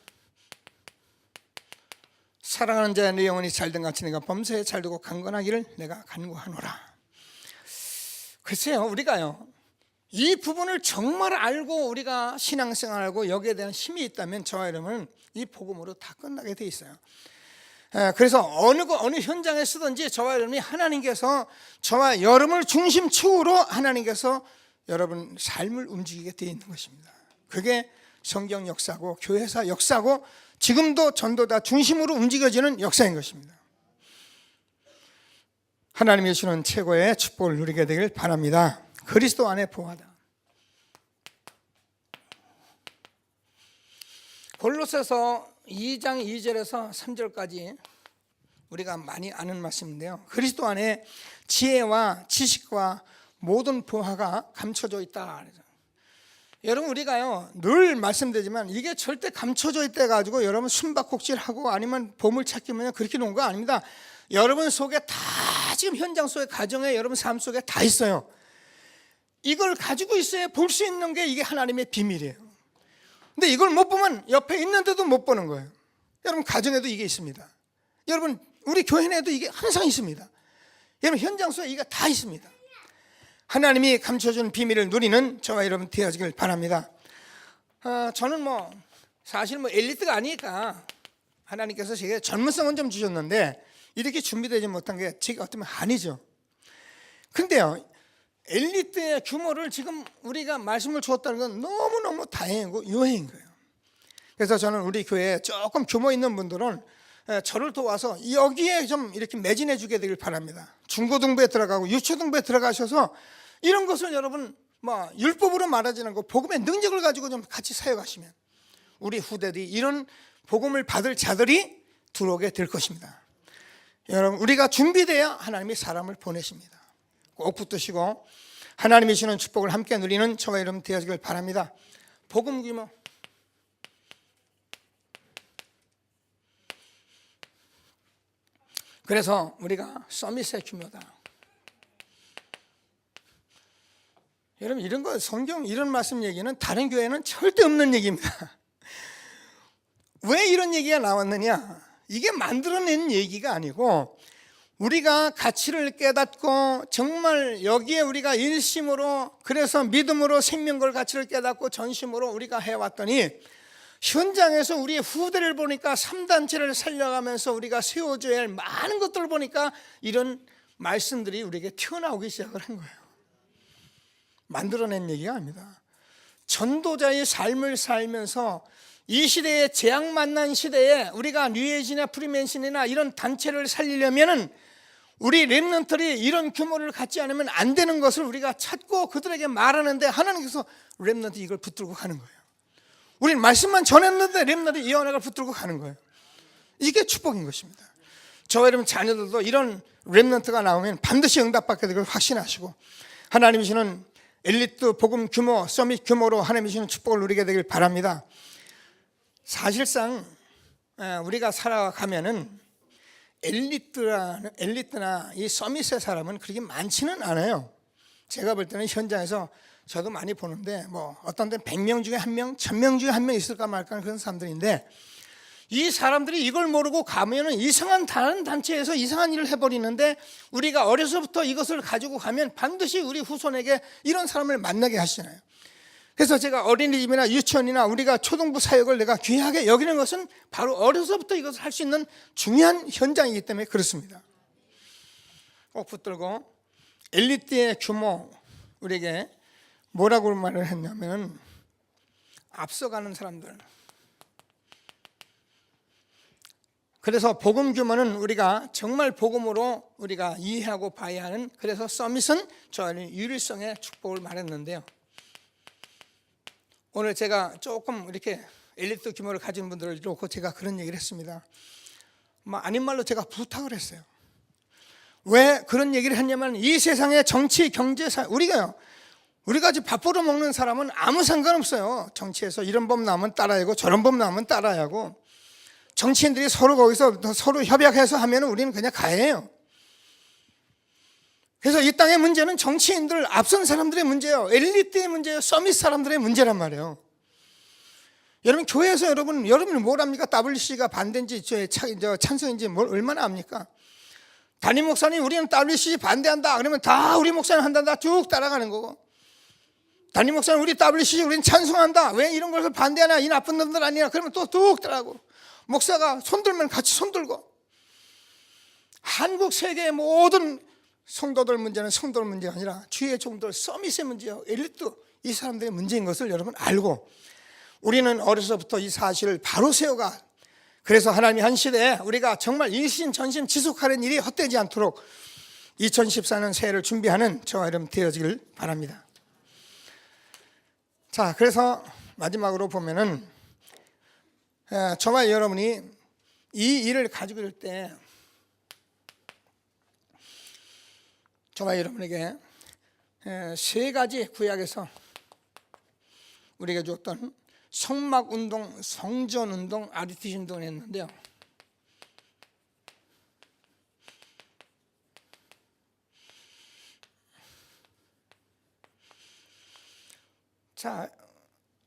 사랑하는 자의 내 영혼이 잘된 같이 내가 범사에 잘되고 강건하기를 내가 간구하노라. 글쎄요, 우리가요 이 부분을 정말 알고 우리가 신앙생활하고 여기에 대한 힘이 있다면 저와 여러분은 이 복음으로 다 끝나게 돼 있어요. 그래서 어느 현장에 쓰든지 저와 여러분이 하나님께서 저와 여러분을 중심축으로 하나님께서 여러분 삶을 움직이게 되어 있는 것입니다. 그게 성경 역사고 교회사 역사고 지금도 전도다 중심으로 움직여지는 역사인 것입니다. 하나님이 주시는 최고의 축복을 누리게 되길 바랍니다. 그리스도 안에 보호하다. 골로새서 2장 2절에서 3절까지 우리가 많이 아는 말씀인데요, 그리스도 안에 지혜와 지식과 모든 보화가 감춰져 있다. 여러분, 우리가요 늘 말씀드리지만 이게 절대 감춰져 있다 가지고 여러분 숨바꼭질하고 아니면 보물찾기면 그렇게 놓은 거 아닙니다. 여러분 속에 다 지금 현장 속에 가정에 여러분 삶 속에 다 있어요. 이걸 가지고 있어야 볼 수 있는 게 이게 하나님의 비밀이에요. 근데 이걸 못 보면 옆에 있는데도 못 보는 거예요. 여러분 가정에도 이게 있습니다. 여러분 우리 교회 내에도 이게 항상 있습니다. 여러분 현장 속에 이게 다 있습니다. 하나님이 감춰준 비밀을 누리는 저와 여러분 되어지길 바랍니다. 저는 사실 엘리트가 아니니까 하나님께서 제게 전문성은 좀 주셨는데 이렇게 준비되지 못한 게 제가 어쩌면 아니죠. 근데요, 엘리트의 규모를 지금 우리가 말씀을 주었다는 건 너무너무 다행이고 유행인 거예요. 그래서 저는 우리 교회에 조금 규모 있는 분들은 저를 도와서 여기에 좀 이렇게 매진해 주게 되길 바랍니다. 중고등부에 들어가고 유초등부에 들어가셔서 이런 것을 여러분 율법으로 말하지 않고 복음의 능력을 가지고 좀 같이 사역하시면 우리 후대들이 이런 복음을 받을 자들이 들어오게 될 것입니다. 여러분 우리가 준비돼야 하나님이 사람을 보내십니다. 꼭 붙드시고 하나님이 주시는 축복을 함께 누리는 저와 여러분 되어지길 바랍니다. 복음 규모, 그래서 우리가 서밋의 규모다. 여러분 이런 거 성경 이런 말씀 얘기는 다른 교회는 절대 없는 얘기입니다. 왜 이런 얘기가 나왔느냐? 이게 만들어낸 얘기가 아니고 우리가 가치를 깨닫고 정말 여기에 우리가 일심으로 그래서 믿음으로 생명걸 가치를 깨닫고 전심으로 우리가 해왔더니 현장에서 우리의 후대를 보니까 3단체를 살려가면서 우리가 세워줘야 할 많은 것들을 보니까 이런 말씀들이 우리에게 튀어나오기 시작을 한 거예요. 만들어낸 얘기가 아닙니다. 전도자의 삶을 살면서 이 시대에 재앙 만난 시대에 우리가 뉴에이지나 프리맨신이나 이런 단체를 살리려면은 우리 렘넌트들이 이런 규모를 갖지 않으면 안 되는 것을 우리가 찾고 그들에게 말하는데 하나님께서 렘넌트 이걸 붙들고 가는 거예요. 우리는 말씀만 전했는데 렘넌트 이 언약을 붙들고 가는 거예요. 이게 축복인 것입니다. 저와 여러분 자녀들도 이런 렘넌트가 나오면 반드시 응답받게 되길 확신하시고 하나님이 주시는 엘리트 복음 규모, 서밋 규모로 하나님이 주시는 축복을 누리게 되길 바랍니다. 사실상 우리가 살아가면은 엘리트나 이 서밋의 사람은 그렇게 많지는 않아요. 제가 볼 때는 현장에서 저도 많이 보는데 뭐 어떤 데는 100명 중에 1명, 1000명 중에 1명 있을까 말까 그런 사람들인데, 이 사람들이 이걸 모르고 가면은 이상한 다른 단체에서 이상한 일을 해버리는데, 우리가 어려서부터 이것을 가지고 가면 반드시 우리 후손에게 이런 사람을 만나게 하시잖아요. 그래서 제가 어린이집이나 유치원이나 우리가 초등부 사역을 내가 귀하게 여기는 것은 바로 어려서부터 이것을 할 수 있는 중요한 현장이기 때문에 그렇습니다. 꼭 붙들고, 엘리트의 규모, 우리에게 뭐라고 말을 했냐면 앞서가는 사람들. 그래서 복음 규모는 우리가 정말 복음으로 우리가 이해하고 봐야 하는, 그래서 서밋은 저희는 유일성의 축복을 말했는데요. 오늘 제가 조금 이렇게 엘리트 규모를 가진 분들을 놓고 제가 그런 얘기를 했습니다. 아닌 말로 제가 부탁을 했어요. 왜 그런 얘기를 했냐면, 이 세상의 정치, 경제, 우리가 지금 밥 벌어 먹는 사람은 아무 상관없어요. 정치에서 이런 법 나오면 따라야 하고 저런 법 나오면 따라야 하고, 정치인들이 서로 거기서 서로 협약해서 하면 우리는 그냥 가해요. 그래서 이 땅의 문제는 정치인들, 앞선 사람들의 문제예요. 엘리트의 문제예요. 서밋 사람들의 문제란 말이에요. 여러분, 교회에서 여러분이 뭘 합니까? WC가 반대인지 찬성인지 뭘 얼마나 압니까? 담임 목사님 우리는 WC 반대한다 그러면 다 우리 목사님 한다 쭉 따라가는 거고, 담임 목사님 우리 WC 우리는 찬성한다, 왜 이런 것을 반대하냐, 이 나쁜 놈들 아니야 그러면 또 쭉 따라가고, 목사가 손들면 같이 손들고. 한국 세계의 모든 성도들 문제는 성도들 문제가 아니라 주의 종들, 서밋의 문제요, 엘리트, 이 사람들의 문제인 것을 여러분 알고, 우리는 어려서부터 이 사실을 바로 세워가, 그래서 하나님이 한 시대에 우리가 정말 일신 전심 지속하는 일이 헛되지 않도록 2014년 새해를 준비하는 저와 여러분 되어지길 바랍니다. 자, 그래서 마지막으로 보면은 저와 여러분이 이 일을 가지고 있을 때 저와 여러분에게 세 가지 구약에서 우리가 주었던 성막운동, 성전운동, 아리티시 운동을 했는데요. 자,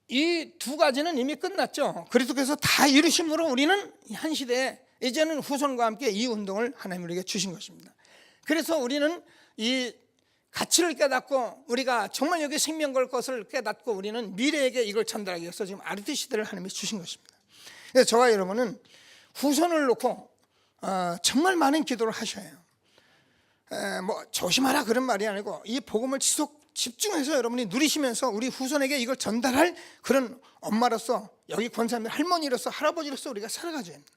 이 두 가지는 이미 끝났죠. 그리스도께서 다 이루심으로 우리는 한 시대에 이제는 후손과 함께 이 운동을 하나님 우리에게 주신 것입니다. 그래서 우리는 이 가치를 깨닫고, 우리가 정말 여기 생명 걸 것을 깨닫고 우리는 미래에게 이걸 전달하기 위해서 지금 아리티 시대를 하나님이 주신 것입니다. 그래서 저와 여러분은 후손을 놓고 정말 많은 기도를 하셔야 해요. 뭐 조심하라 그런 말이 아니고, 이 복음을 집중해서 여러분이 누리시면서 우리 후손에게 이걸 전달할 그런 엄마로서, 여기 권사님 할머니로서, 할아버지로서 우리가 살아가줘야 합니다.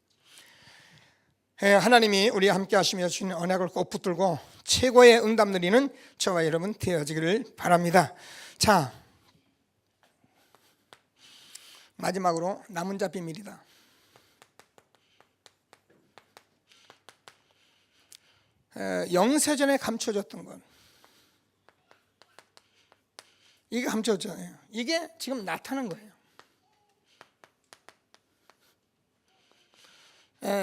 하나님이 우리와 함께 하시며 주시는 언약을 꼭 붙들고 최고의 응답 누리는 저와 여러분 되어지기를 바랍니다. 자, 마지막으로 남은 자 비밀이다. 영세전에 감춰졌던 것, 이게 감춰졌잖아요. 이게 지금 나타난 거예요.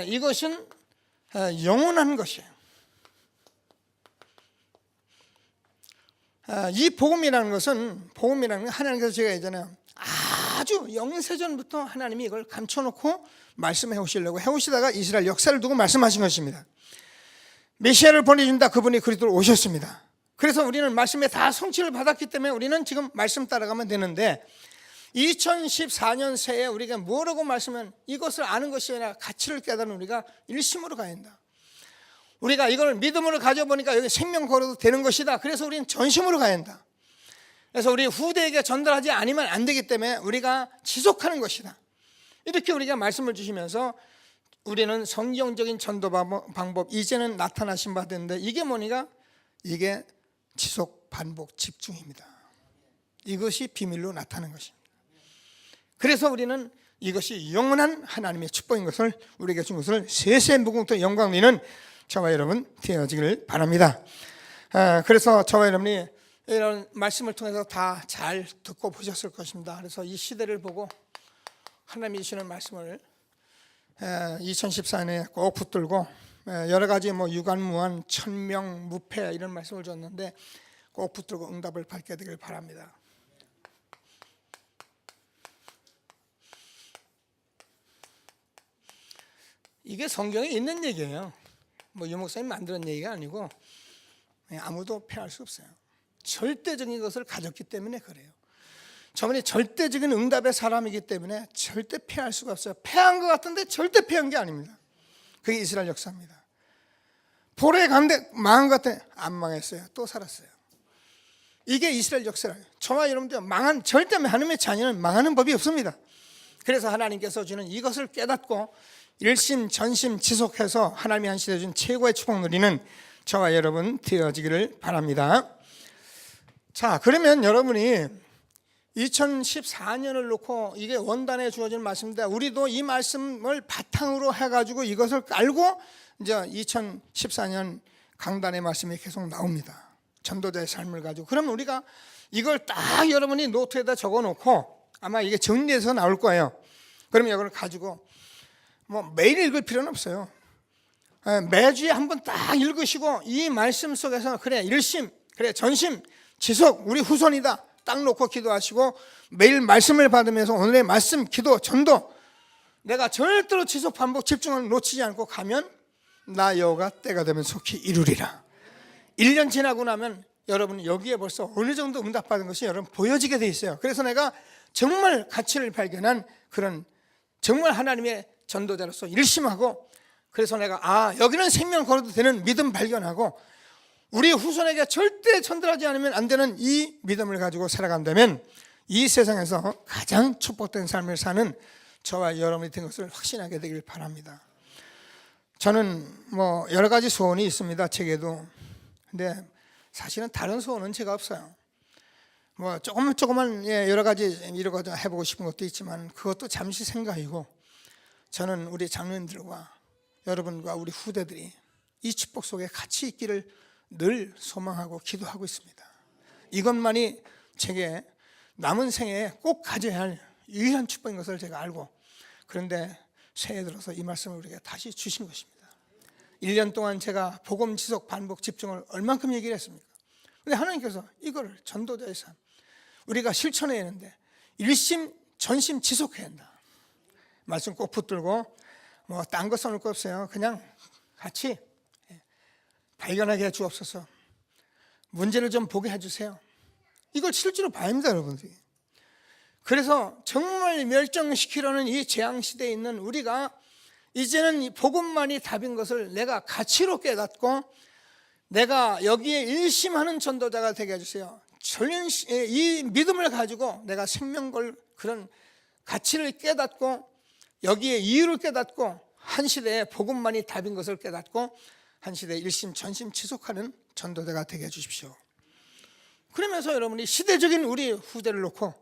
이것은 영원한 것이에요. 이 복음이라는 것은, 하나님께서 제가 예전에 아주 영세전부터 하나님이 이걸 감춰놓고 말씀해 오시려고 해오시다가 이스라엘 역사를 두고 말씀하신 것입니다. 메시아를 보내준다, 그분이 그리스도로 오셨습니다. 그래서 우리는 말씀에 다 성취를 받았기 때문에 우리는 지금 말씀 따라가면 되는데, 2014년 새해 우리가 뭐라고 말씀하면 이것을 아는 것이 아니라 가치를 깨달은 우리가 일심으로 가야 한다. 우리가 이걸 믿음으로 가져보니까 여기 생명 걸어도 되는 것이다. 그래서 우리는 전심으로 가야 한다. 그래서 우리 후대에게 전달하지 않으면 안 되기 때문에 우리가 지속하는 것이다. 이렇게 우리가 말씀을 주시면서 우리는 성경적인 전도 방법, 이제는 나타나신 바 되는데, 이게 뭐니까? 이게 지속, 반복, 집중입니다. 이것이 비밀로 나타나는 것입니다. 그래서 우리는 이것이 영원한 하나님의 축복인 것을, 우리에게 준 것을 세세 무궁토 영광 드리는 저와 여러분 되어지기를 바랍니다. 그래서 저와 여러분이 이런 말씀을 통해서 다 잘 듣고 보셨을 것입니다. 그래서 이 시대를 보고 하나님이 주시는 말씀을 2014년에 꼭 붙들고, 여러 가지 뭐 유관무한, 천명, 무패 이런 말씀을 줬는데 꼭 붙들고 응답을 받게 되길 바랍니다. 이게 성경에 있는 얘기예요. 뭐 유목사님 만드는 얘기가 아니고 아무도 패할 수 없어요. 절대적인 것을 가졌기 때문에 그래요. 저분이 절대적인 응답의 사람이기 때문에 절대 패할 수가 없어요. 패한 것 같은데 절대 패한 게 아닙니다. 그게 이스라엘 역사입니다. 볼에 간데 망한 것 같아. 안 망했어요. 또 살았어요. 이게 이스라엘 역사예요. 저와 여러분들 절대 하나님의 자녀는 망하는 법이 없습니다. 그래서 하나님께서 주는 이것을 깨닫고 일심 전심 지속해서 하나님이 한 시대에 준 최고의 축복 누리는 저와 여러분 되어지기를 바랍니다. 자, 그러면 여러분이 2014년을 놓고 이게 원단에 주어진 말씀인데 우리도 이 말씀을 바탕으로 해가지고 이것을 깔고 이제 2014년 강단의 말씀이 계속 나옵니다. 전도자의 삶을 가지고. 그러면 우리가 이걸 딱 여러분이 노트에다 적어놓고 아마 이게 정리해서 나올 거예요. 그러면 이걸 가지고 뭐 매일 읽을 필요는 없어요. 매주에 한번 딱 읽으시고 이 말씀 속에서 그래 일심, 그래 전심, 지속, 우리 후손이다 딱 놓고 기도하시고 매일 말씀을 받으면서 오늘의 말씀, 기도, 전도 내가 절대로 지속 반복 집중을 놓치지 않고 가면 나 여호와가 때가 되면 속히 이루리라. 1년 지나고 나면 여러분 여기에 벌써 어느 정도 응답받은 것이 여러분 보여지게 돼 있어요. 그래서 내가 정말 가치를 발견한 그런 정말 하나님의 전도자로서 일심하고 그래서 내가 여기는 생명 걸어도 되는 믿음 발견하고 우리 후손에게 절대 전달하지 않으면 안 되는 이 믿음을 가지고 살아간다면 이 세상에서 가장 축복된 삶을 사는 저와 여러분이 된 것을 확신하게 되길 바랍니다. 저는 뭐 여러 가지 소원이 있습니다. 제게도. 근데 사실은 다른 소원은 제가 없어요. 뭐 조그만 여러 가지 이러고 해보고 싶은 것도 있지만 그것도 잠시 생각이고 저는 우리 장로님들과 여러분과 우리 후대들이 이 축복 속에 같이 있기를 늘 소망하고 기도하고 있습니다. 이것만이 제게 남은 생에 꼭 가져야 할 유일한 축복인 것을 제가 알고 그런데 새해 들어서 이 말씀을 우리에게 다시 주신 것입니다. 1년 동안 제가 복음 지속 반복 집중을 얼만큼 얘기를 했습니까? 근데 하나님께서 이거를 전도자의 삶 우리가 실천해야 하는데 일심 전심 지속해야 한다. 말씀 꼭 붙들고 뭐 딴 거 써놓을 거 없어요. 그냥 같이 발견하게 해 주옵소서. 문제를 좀 보게 해주세요. 이걸 실제로 봐야 합니다, 여러분들이. 그래서 정말 멸종시키려는 이 재앙시대에 있는 우리가 이제는 이 복음만이 답인 것을 내가 가치로 깨닫고 내가 여기에 일심하는 전도자가 되게 해주세요. 이 믿음을 가지고 내가 생명 걸 그런 가치를 깨닫고 여기에 이유를 깨닫고 한 시대에 복음만이 답인 것을 깨닫고 한 시대에 일심 전심 지속하는 전도자가 되게 해주십시오. 그러면서 여러분이 시대적인 우리 후대를 놓고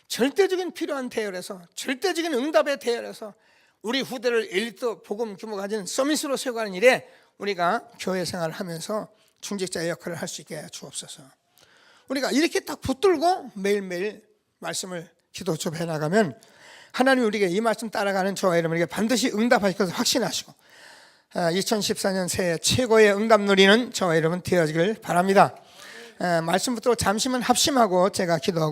절대적인 필요한 대열에서 절대적인 응답의 대열에서 우리 후대를 엘리트 복음 규모 가진 서밋으로 세워가는 일에 우리가 교회 생활을 하면서 중직자의 역할을 할 수 있게 해 주옵소서. 우리가 이렇게 딱 붙들고 매일매일 말씀을 기도 좀 해나가면 하나님이 우리에게 이 말씀 따라가는 저와 여러분에게 반드시 응답하실 것을 확신하시고 2014년 새해 최고의 응답 누리는 저와 여러분 되어지길 바랍니다. 말씀 붙들고 잠시만 합심하고 제가 기도하고